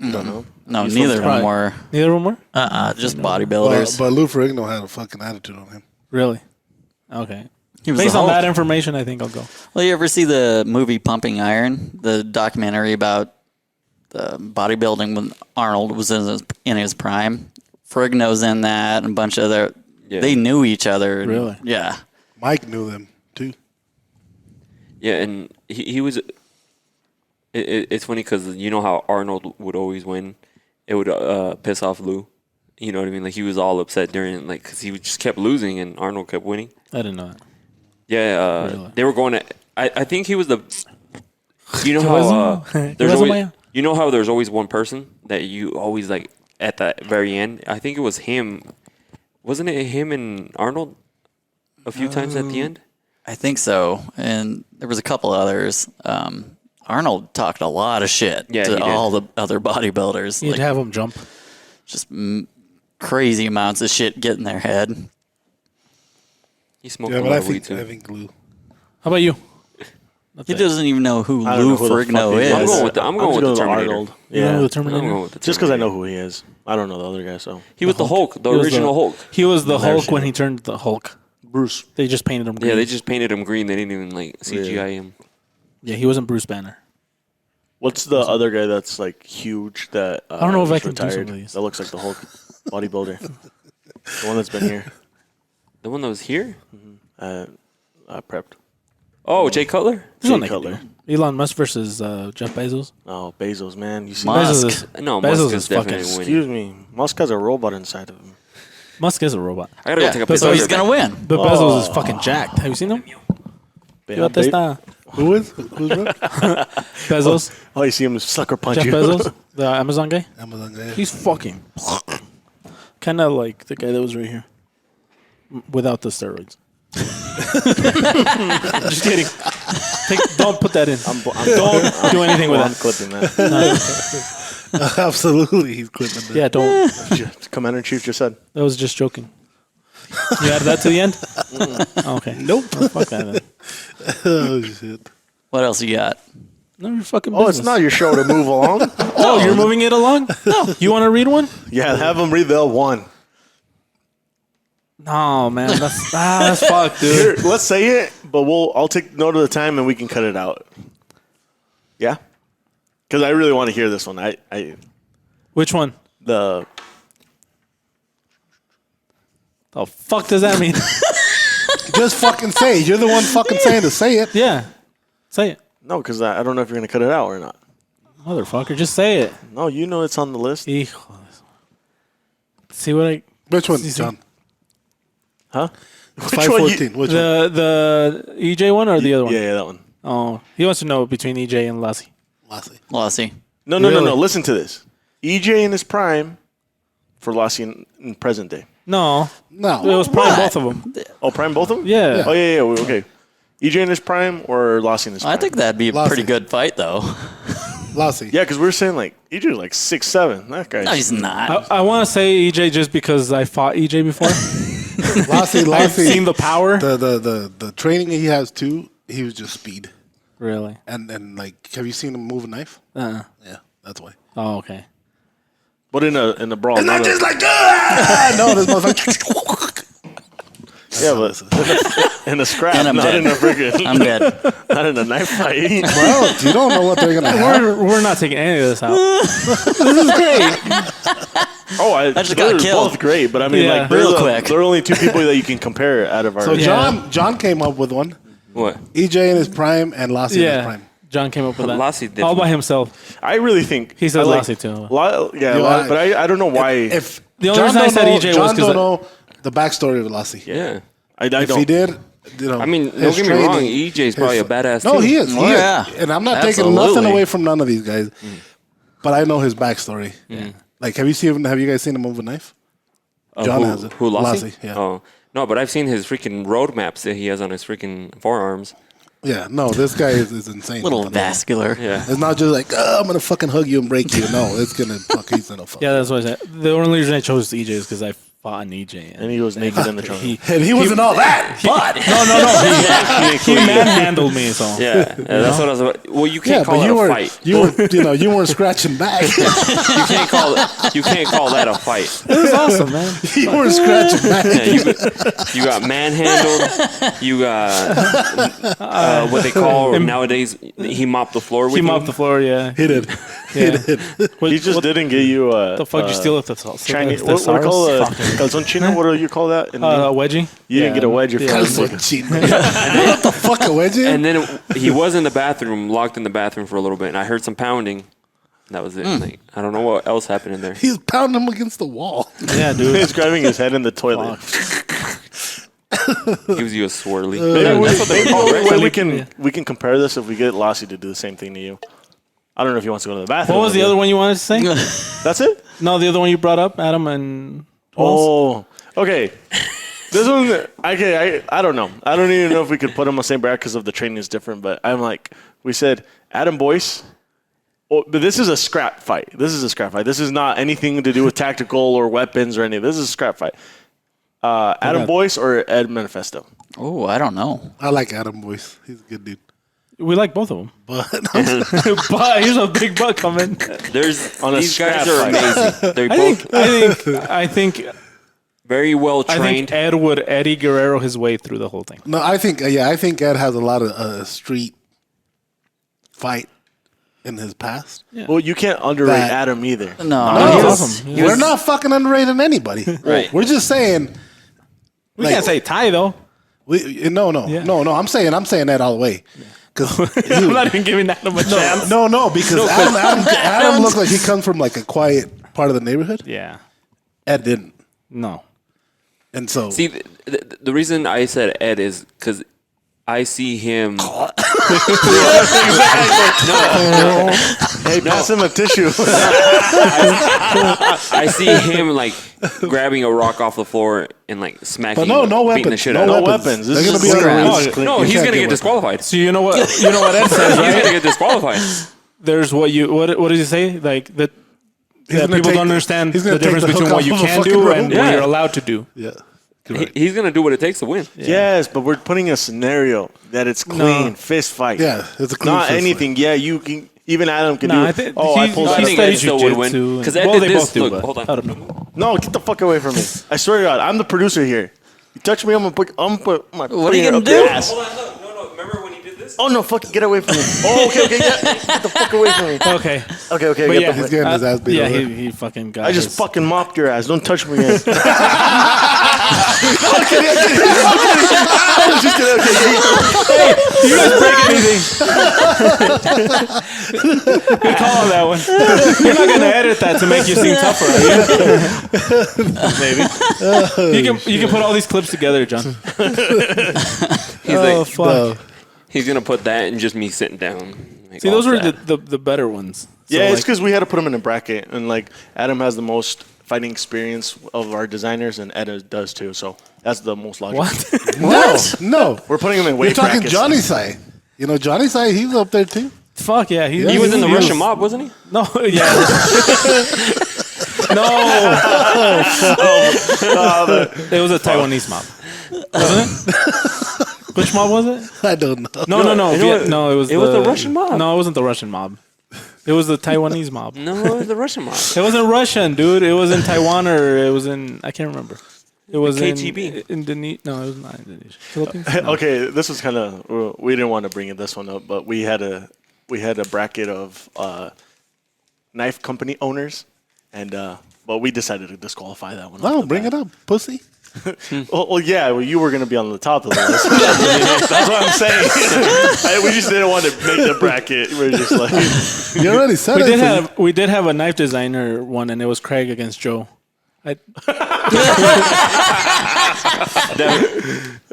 I don't know. No, He's neither of from them were. Neither of them were? Just bodybuilders. But Lou Ferrigno had a fucking attitude on him. Really? Okay. He was Based the on Hulk. that information, I think I'll go. Well, you ever see the movie Pumping Iron, the documentary about the bodybuilding when Arnold was in his prime? Ferrigno's in that, and a bunch of other. Yeah. They knew each other. and- Really? Yeah. Mike knew them too. Yeah, and he was. It's funny because you know how Arnold would always win. It would piss off Lou. You know what I mean? Like he was all upset during because he just kept losing and Arnold kept winning. I didn't know that. Yeah, Really? they were going to. I think he was the. You know how He there's wasn't always, my- you know how there's always one person that you always like at the very end. I think it was him. Wasn't it him and Arnold? A few times at the end. I think so. And there was a couple others. Arnold talked a lot of shit Yeah, he to did. all the other bodybuilders. You'd Like, have him jump. just crazy amounts of shit get in their head. He smoked Yeah, a but lot I of weed think too. I think Lou. How about you? He doesn't even know who I don't Lou know who the fuck Ferrigno he is. I'm going with the- I'm going just with the going Terminator. Arnold. You know Yeah, the I'm Terminator? going with the just because I Terminator. know who he is. I don't know the other guy, so He was the Hulk, the He was original Hulk. He was the Never Hulk seen when it. he turned the Hulk. Bruce. They just painted him green. Yeah, they just painted him green. They didn't even like CGI him. Yeah, he wasn't Bruce Banner. What's the other guy that's like huge that I don't know if I was can do some retired? of these. That looks like the Hulk bodybuilder. The one that's been here. The one that was here? Prepped. Oh, Jay Cutler? This Jay one they can Cutler. do. Elon Musk versus Jeff Bezos. Oh, Bezos, man. You see Musk. Bezos is, No, Bezos Musk is is definitely fucking. winning. Excuse me. Musk has a robot inside of him. Musk is a robot. I gotta Yeah, go take a but piss. so so I'll he's be right going to back. win. But Bezos is fucking jacked. Have you seen him? Bam, Fíjate esta. Who is? Who's that? Bezos. Oh, you see him sucker punch Jeff you. Bezos, the Amazon guy. Amazon guy. He's fucking. Kind of like the guy that was right here. Without the steroids. Just kidding. Don't put that in. Don't do anything with I'm that. clipping that. Absolutely, he's clipping that. Yeah, don't. Commander in Chief just said. That was just joking. You added that to the end? Oh, okay. Nope. Oh, fuck that then. Oh shit. What else you got? No, you're fucking Oh, business. it's not your show to move along. Oh, you're moving it along? No. You want to read one? Yeah, have him read the one. No, man. That's fucked, Here, dude. let's say it, but I'll take note of the time and we can cut it out. Yeah, because I really want to hear this one. Which one? The The fuck does that mean? Just fucking say it. You're the one fucking saying to say it. Yeah. Say it. no, because I don't know if you're gonna cut it out or not. Motherfucker, just say it. No, you know it's on the list, Hijos. See what I... Which one, John? huh? Which one? 514. Which one? The EJ one or the other one? Yeah, that one. Oh, he wants to know between EJ and Lassie. Lassie. Lassie. No. Really? Listen to this. EJ in his prime for Lassie in present day. No, No. it was probably What? both of them. Oh, prime both of them? Yeah. Oh yeah. Okay. EJ in his prime or Lassie in his prime? I think that'd be a Lassie. pretty good fight, though. Lassie. Yeah, because we were saying like EJ was like 6'7". That guy. No, he's not. I want to say EJ just because I fought EJ before. Lassie. I've seen the power. The training he has too. He was just speed. Really? And like, have you seen him move a knife? Yeah, that's why. Oh, okay. But in a brawl. It's not not just like no, this motherfucker. yeah, but in a scrap, And I'm not dead. in a friggin', I'm dead. not in a knife fight. Well, you don't know what they're gonna have. We're not taking any of this out. This is great. Oh, I just they're got killed. both great, but I mean, Yeah. like, they're Real the- quick. They're only two people that you can compare out of our. So Yeah. John came up with one. What? EJ in his prime and Lassie in his Yeah. prime. John came up with that. Lassie all definitely. by himself. I really think He said I Lassie too. Yeah, You know, but I don't know why. If The only John reason I don't said know, EJ was John 'cause don't I- know the backstory of Lassie. Yeah. I If don't. he did, you know. I mean, don't his get me wrong. training- EJ's probably a badass. No, too. he is. He Oh, is. yeah. And I'm not taking nothing Absolutely. away from none of these guys, but I know his backstory. Like, have you guys seen him move a knife? John who, has it. Who Lassie? Yeah. Oh no, but I've seen his freaking road maps that he has on his freaking forearms. Yeah. No, this guy is insane. Little I know. vascular. Yeah. It's not just like, oh, I'm gonna fucking hug you and break you. No, it's gonna fuck. He's gonna fuck. Yeah, that's what I said. The only reason I chose EJ is because I fought an EJ. And he was naked in the trunk. And he wasn't all that, but No. He manhandled me, so. Yeah, that's what I was about. Well, you can't yeah, call but that you a were, fight. you weren't scratching back. You can't call that a fight. It was awesome, man. You weren't scratching back. Yeah, you got manhandled. You got what they call nowadays. He mopped the floor with He you. mopped the floor, yeah. He did. Yeah. He just didn't get you The fuck you steal at the Chinese. What do you call calzoncino? What do you call that? wedgie? You didn't get a wedge. Your friend was Calzoncino. What the fuck, a wedgie? And then he was in the bathroom, locked in the bathroom for a little bit, and I heard some pounding. That was it. Like, I don't know what else happened in there. He's pounding him against the wall. Yeah, dude. He's grabbing his head in the toilet. Gives you a swirly. Maybe That's what they call it, right? we can compare this if we get Lassie to do the same thing to you. I don't know if he wants to go to the bathroom. What was the other one you wanted to say? That's it? No, the other one you brought up, Adam and. Oh, okay. This one, okay, I don't know. I don't even know if we could put him on the same bracket because of the training is different. But I'm like, we said Adam Boyce. Oh, but this is a scrap fight. This is not anything to do with tactical or weapons or anything. This is a scrap fight. Adam Boyce or Ed Manifesto? Oh, I don't know. I like Adam Boyce. He's a good dude. We like both of them. But But here's a big butt coming. These On a guys scrap are fight. amazing. They're both I think very well I trained. think Ed would Eddie Guerrero his way through the whole thing. no, I think Ed has a lot of street fight in his past. Well, you can't underrate That- Adam either. No, No, he's awesome. We're not fucking underrating anybody. Right. We're just saying. We Like- can't say Ty though. No. I'm saying that all the way. Because I'm not even giving Adam a chance. no, because Adam looks like he comes from like a quiet part of the neighborhood. Yeah. Ed didn't, No. and so See, the reason I said Ed is because I see him. Hey, pass him a tissue. I see him like grabbing a rock off the floor and like smacking. But no beating weapons. the shit No out of him. weapons. This They're is gonna be just underrated. scrap. No, You he's can't gonna get weapons. disqualified. So you know what Ed says, He's right? gonna get disqualified. There's what does he say? Like that gonna people take- don't understand he's the gonna take difference the hook between what off you of a can fucking do rope. and what Yeah. you're allowed to do. yeah. He's gonna do what it takes to win. Yes, but we're putting a scenario that it's clean fist fight. Yeah, it's a clean not fist anything. Yeah, you can. Even Adam can No, do. I think I pulled I out. think Ed still would win. Because Ed did they this. both do. Look, but hold on. I don't know. No, get the fuck away from me! I swear to God, I'm the producer here. You touch me, I'm gonna put my. What are you finger gonna up do? your ass. Hold on, no. Remember when he did this? Oh no! Fucking get away from me! Oh, okay, yeah. Get the fuck away from me! Okay. Okay, But get yeah, the He's getting his ass beat yeah, over. he fucking got I just his- fucking mopped your ass. Don't touch me again. You guys break anything? Good call on that one. You're not gonna edit that to make you seem tougher, are you? Maybe. You can put all these clips together, John. He's like, fuck. No. he's gonna put that and just me sitting down. Like, See, those all were that. the better ones. So, Yeah, it's like, because we had to put him in a bracket, and like Adam has the most fighting experience of our designers, and Ed does too. So that's the most logical. what? No. We're putting him in weight You're talking brackets. Johnny Sai. You know Johnny Sai, he was up there too. Fuck yeah, He was in the Russian mob, wasn't he? No, yeah. No, it was a Taiwanese mob, wasn't it? Which mob was it? I don't know. No. No, it was. It was the Russian mob. No, it wasn't the Russian mob. It was the Taiwanese mob. No, it was the Russian mob. It wasn't Russian, dude. It was in Taiwan or it was in I can't remember. It was KGB. in Indonesia. No, it was not Indonesia. Philippines. No. Okay, this was kind of we didn't want to bring this one up, but we had a bracket of knife company owners, and but we decided to disqualify that one. No, bring it up, pussy. Well, you were going to be on the top of the list. That's what I'm saying. We just didn't want to make the bracket. We're just like, You already said We it. did so have a knife designer one, and it was Craig against Joe.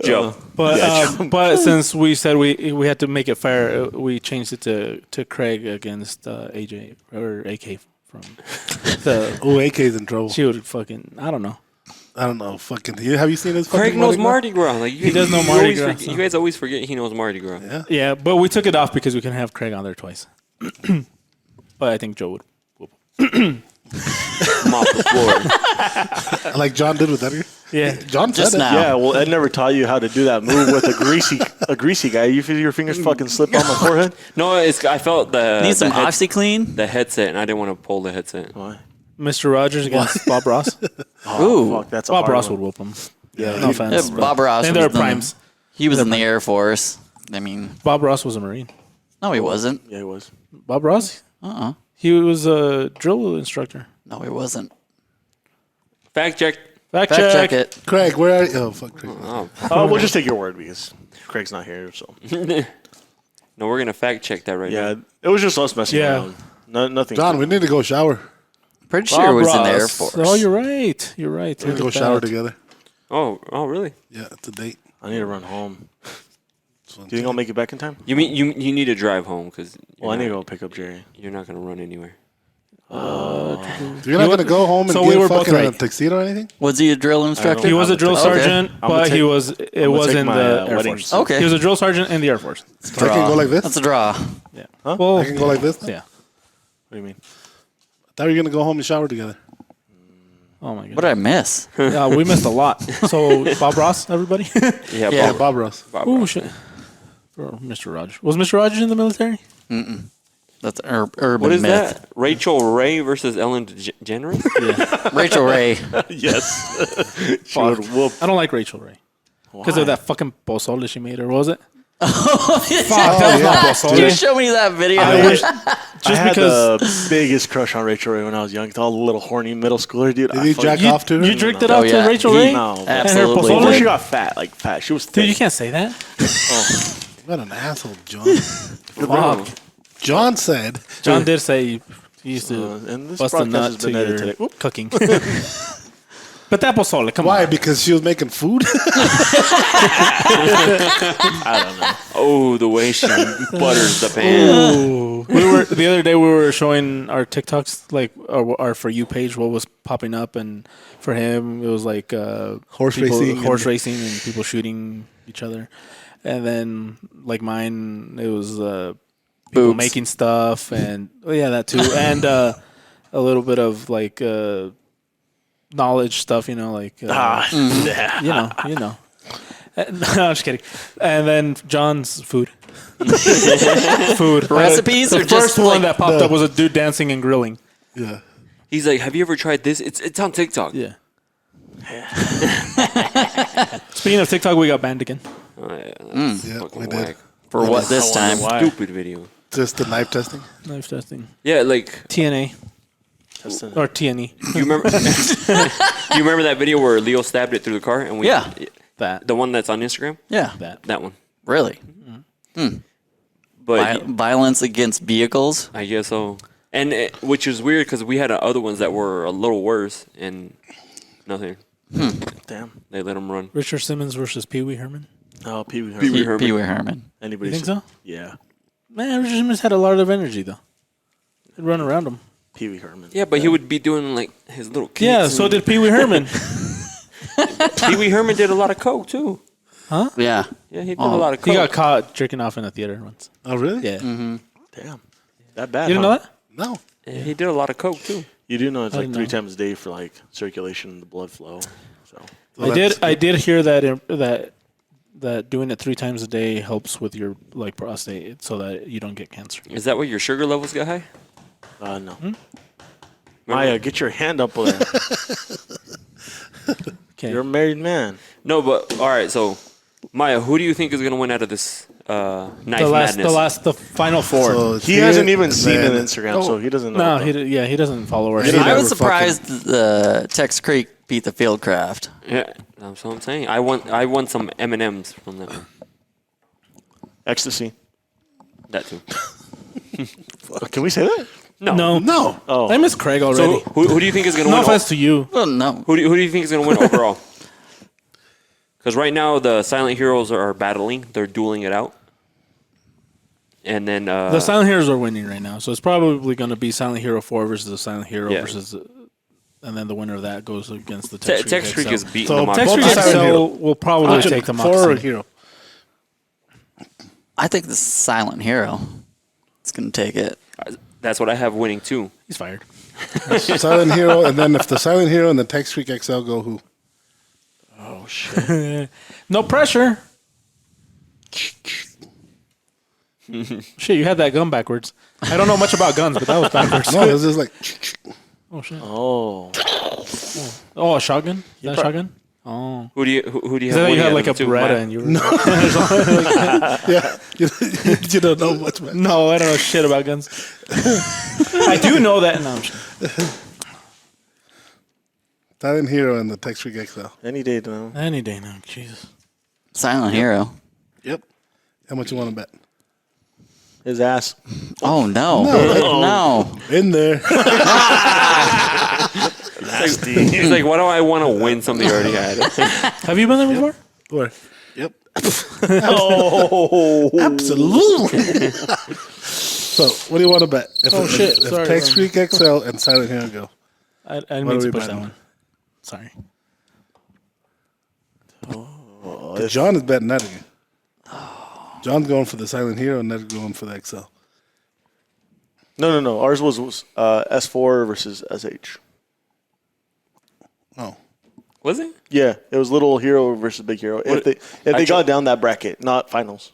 Joe. But since we said we had to make it fair, we changed it to Craig against AJ or AK from the. Oh, AK's in trouble. She would fucking. I don't know. I don't know. Fucking. Have you seen his? Craig fucking knows Mardi Gras. Like He does know Mardi Gras, so. You guys always forget he knows Mardi Gras. Yeah. Yeah, but we took it off because we couldn't have Craig on there twice. But I think Joe would. Mop the floor. Like John did with Edgar. Yeah. John Just said it. now. Yeah, well, Ed never taught you how to do that move with a greasy guy. You feel your fingers fucking slip on my forehead? No, I felt Need some the OxyClean? the headset, and I didn't want to pull the headset. Why? Mr. Rogers against Bob Ross. Ooh. Fuck, that's a Bob hard Ross one. would whoop him. Yeah, No offense. Yeah, Bob Ross. And was they're the- primes. He was in the Air Force. I mean, Bob Ross was a Marine. no, he wasn't. Yeah, it was. Bob Ross? He was a drill instructor. No, he wasn't. Fact check. Fact Fact check it. Craig, where are you? Oh, fuck Craig. Oh, We'll just take your word because Craig's not here. So no, we're gonna fact check that right yeah, now. it was just us messing Yeah. around. Nothing. John, we need to go shower. Pretty sure he was in the Air Ross. Force. Oh, you're right. You're right. We need to go shower together. Oh, really? Yeah, it's a date. I need to run home. Do you think I'll make it back in time? You mean you need to drive home because Well, I need to go pick up Jerry. you're not gonna run anywhere. You're not gonna go home and So we get were both fucking a right. tuxedo or anything? Was he a drill instructor? He was a drill Okay. sergeant, I'm gonna but he take- was. It gonna was take in my, the Air wedding Force. suit. Okay. He was a drill sergeant in the Air Force. I can go like this. That's a draw. Yeah. Huh? Well, I can go like this. yeah. What do you mean? I thought we were gonna go home and shower together. Oh my god. What did I miss? We missed a lot. So Bob Ross, everybody. Yeah, Yeah. Bob Ross. Bob Ooh, Ross. shit. Or Mr. Rogers. Was Mr. Rogers in the military? That's urban What is myth. that? Rachel Ray versus Ellen DeGeneres? Rachel Ray. Yes. She would whoop. I don't like Rachel Ray. Because Why? of that fucking pozole she made, or was it? Fuck, that was not pozole. Can you show me that video? I wish. Just I had because the biggest crush on Rachel Ray when I was young. All the little horny middle schooler, dude. Did you jack you, off to her? you jerked it Oh, out yeah. to Rachel He- Ray? No. Absolutely. pozole? Before did. she got fat, she was thick. Dude, you can't say that. What an asshole, John. Fuck. John said. John did say he used to and this bust a broadcast nut has to been your edited today. Oop. cooking. But that pozole, come Why? on. Because she was making food? I don't know. Oh, the way she butters the pan. The other day we were showing our TikToks, like our For You page, what was popping up, and for him it was like Horse racing and- and people shooting each other, and then like mine, it was people Boobs. making stuff, and that too, and a little bit of like knowledge stuff, like Yeah. you know. No, I'm just kidding. And then John's food. Food Recipes The or first just, one like, that popped up was a dude dancing and grilling. Yeah. He's like, "Have you ever tried this? It's on TikTok." Yeah. Speaking of TikTok, we got banned again. Oh, yeah, that's Yeah, fucking we did. whack. For what this time? Why? Stupid video. Just the knife testing. Knife testing. Yeah, like TNA Testing. or TNE. you remember? You remember that video where Leo stabbed it through the car, and Yeah. That. the one that's on Instagram, Yeah. that one. Really? But Violence against vehicles? I guess so. And which is weird because we had other ones that were a little worse, and nothing. Damn. They let them run. Richard Simmons versus Pee Wee Herman. Oh, Pee Wee Pee Wee Herman. Herman. Pee Wee Herman. Anybody You think see- so? Yeah. Man, Richard Simmons had a lot of energy though. He'd run around him. Pee Wee Herman. Yeah, but he would be doing like his little kicks. Yeah, so and- did Pee Wee Herman. Pee Wee Herman did a lot of coke too. Yeah. Yeah, he did a lot of coke. He got caught jerking off in a theater once. Oh, really? Yeah. Damn. That bad. You didn't huh? know that? No. Yeah, he did a lot of coke too. You do know it's I like didn't 3 know. times a day for like circulation and the blood flow. So Well, I did hear that doing it 3 times a day helps with your like prostate so that you don't get cancer. Is that why your sugar levels got high? no. Maya, get your hand up there. Okay. You're a married man. No, but all right. So, Maya, who do you think is going to win out of this knife madness? the final 4. So it's He here, hasn't even and seen then- an Instagram, so he doesn't know. No, about- he doesn't follow our He shit. doesn't I ever was surprised Tex Creek beat the Fieldcraft. Yeah, that's what I'm saying. I want some M&Ms from that one. Ecstasy. That too. Can we say that? No. No. Oh, I miss Craig So already. who do you think is going to No win? offense to you. Well, no. Who do you think is going to win overall? Because right now the Silent Heroes are battling. They're dueling it out. And then The Silent Heroes are winning right now, so it's probably going to be Silent Hero 4 versus the Silent Hero Yeah. versus, and then the winner of that goes against the Tex Tex Freak XL. is beating So them off. Tex both Freak the Silent XL Hero. will probably take the For a Moxie. hero. I think the Silent Hero is going to take it. That's what I have winning too. He's fired. Silent Hero, and then if the Silent Hero and the Tex Freak XL go, who? oh shit. No pressure. Shit, you had that gun backwards. I don't know much about guns, but that was backwards. No, it was just like. Oh shit. Oh, Oh, a shotgun? Is that a shotgun? Oh. Who do you Is have that you winning had out like a of the two? Beretta Maya? and you were... Yeah, you don't know much, man. No, I don't know shit about guns. I do know that. No, I'm just- Silent Hero and the Tex Freak XL. any day now. any day now. Jesus. Silent Hero. Yep. How much you want to bet? His ass. Oh, no. No. In there. He's like, why do I want to win something I already had? Have you been there before? Where? Yep. Oh, Absolutely. So, what do you want to bet? If, Oh, shit. If Sorry, Tex Freak XL and Silent Hero go. I didn't What mean are to we push that betting? one. Sorry. John is betting that again. John's going for the Silent Hero and Ned's going for the XL. no. Ours was S4 versus SH. Oh. Was it? Yeah, it was Little Hero versus Big Hero. If they got down that bracket, not finals.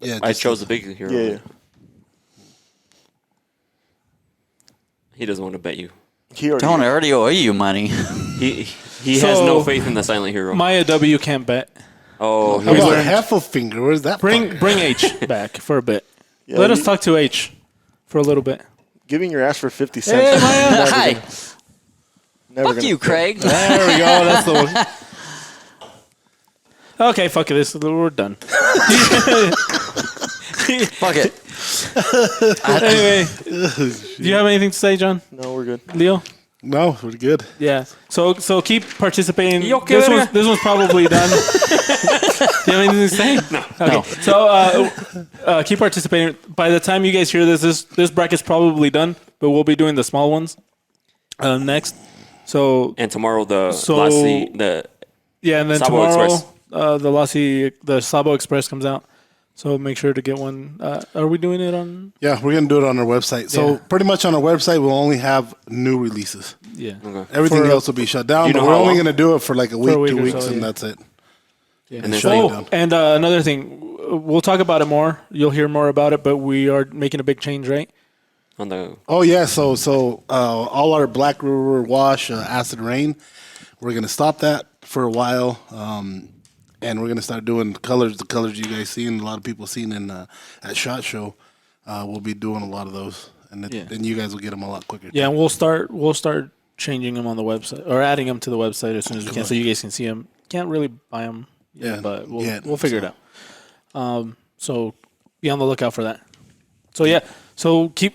Yeah, I just- chose the big hero. Yeah. He doesn't want to bet you. He already, Don't already owe you money. He has no faith in the Silent Hero. Maya W can't bet. Oh, How here's about the- half a finger? Where's that? Bring from? bring H back for a bit. Yeah, Let us you- talk to H for a little bit. giving your ass for 50 cents. Hey, Maya. Hi. Never Fuck gonna- you, Craig. There we go. That's the one. Okay, fuck it. We're done. Fuck it. Anyway, do you have anything to say, John? No, we're good. Leo? No, we're good. Yeah. So keep participating. Yo, que verga. This one's probably done. Do you have anything to say? No. Okay. So keep participating. By the time you guys hear this bracket's probably done, but we'll be doing the small ones next. So and tomorrow the So- Lassie, the yeah, and then Sabo tomorrow Express. the Sabo Express comes out. So make sure to get one. Are we doing it on? Yeah, we're gonna do it on our website. So Yeah. pretty much on our website, we'll only have new releases. Yeah. okay. Everything For- else will be shut down. You know But we're how only long? gonna do it for like a week, week 2 or weeks, so, and yeah. that's it. Yeah. And then shut it Oh, down. and another thing, we'll talk about it more. You'll hear more about it, but we are making a big change, right? On the Oh yeah, so all our Black River Wash, Acid Rain, we're gonna stop that for a while, and we're gonna start doing colors. The colors you guys seen, a lot of people seen in at SHOT Show. We'll be doing a lot of those, and then you guys will get them a lot quicker. Yeah, and we'll start changing them on the website or adding them to the website as soon as we can, so you guys can see them. Can't really buy them, Yeah, but we'll yet, figure it out. So be on the lookout for that. So yeah, so keep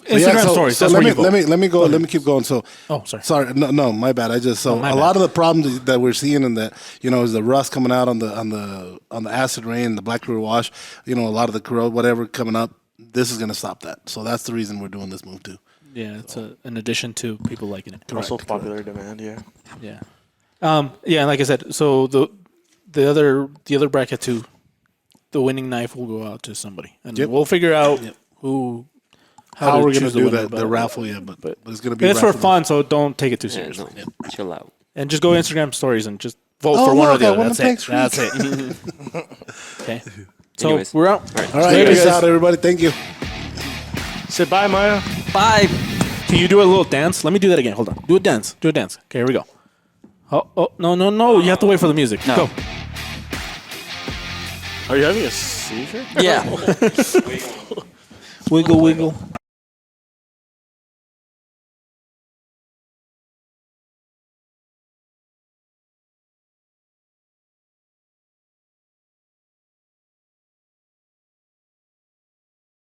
Instagram stories. So that's let where me you vote. let me go. Let me keep going. So, Oh, sorry. sorry, no, my bad. I just my a bad. lot of the problems that we're seeing in that is the rust coming out on the Acid Rain, the Black River Wash. A lot of the corrode, whatever coming up. This is gonna stop that. So that's the reason we're doing this move too. Yeah, it's an addition to people liking it. Also popular demand, yeah. Yeah. Yeah, and like I said, so the other bracket too, the winning knife will go out to somebody, and Yep. we'll figure out how How to we're gonna choose the do winner, that, but- the raffle, yeah, but it's gonna be. It's for raffle. fun, so don't take it too yeah, seriously. no, chill out. And just go Instagram stories and just vote Oh, for one or look, the I other. won That's the it. Tex That's it. Okay. So Anyways. we're out. All right. All right, Later, peace guys. out, everybody. Thank you. Say bye, Maya. Bye. Can you do a little dance? Let me do that again. Hold on. Do a dance. Do a dance. Okay, here we go. Oh, no. You have to wait for the music. No. Go. Are you having a seizure? Yeah. Wiggle, wiggle.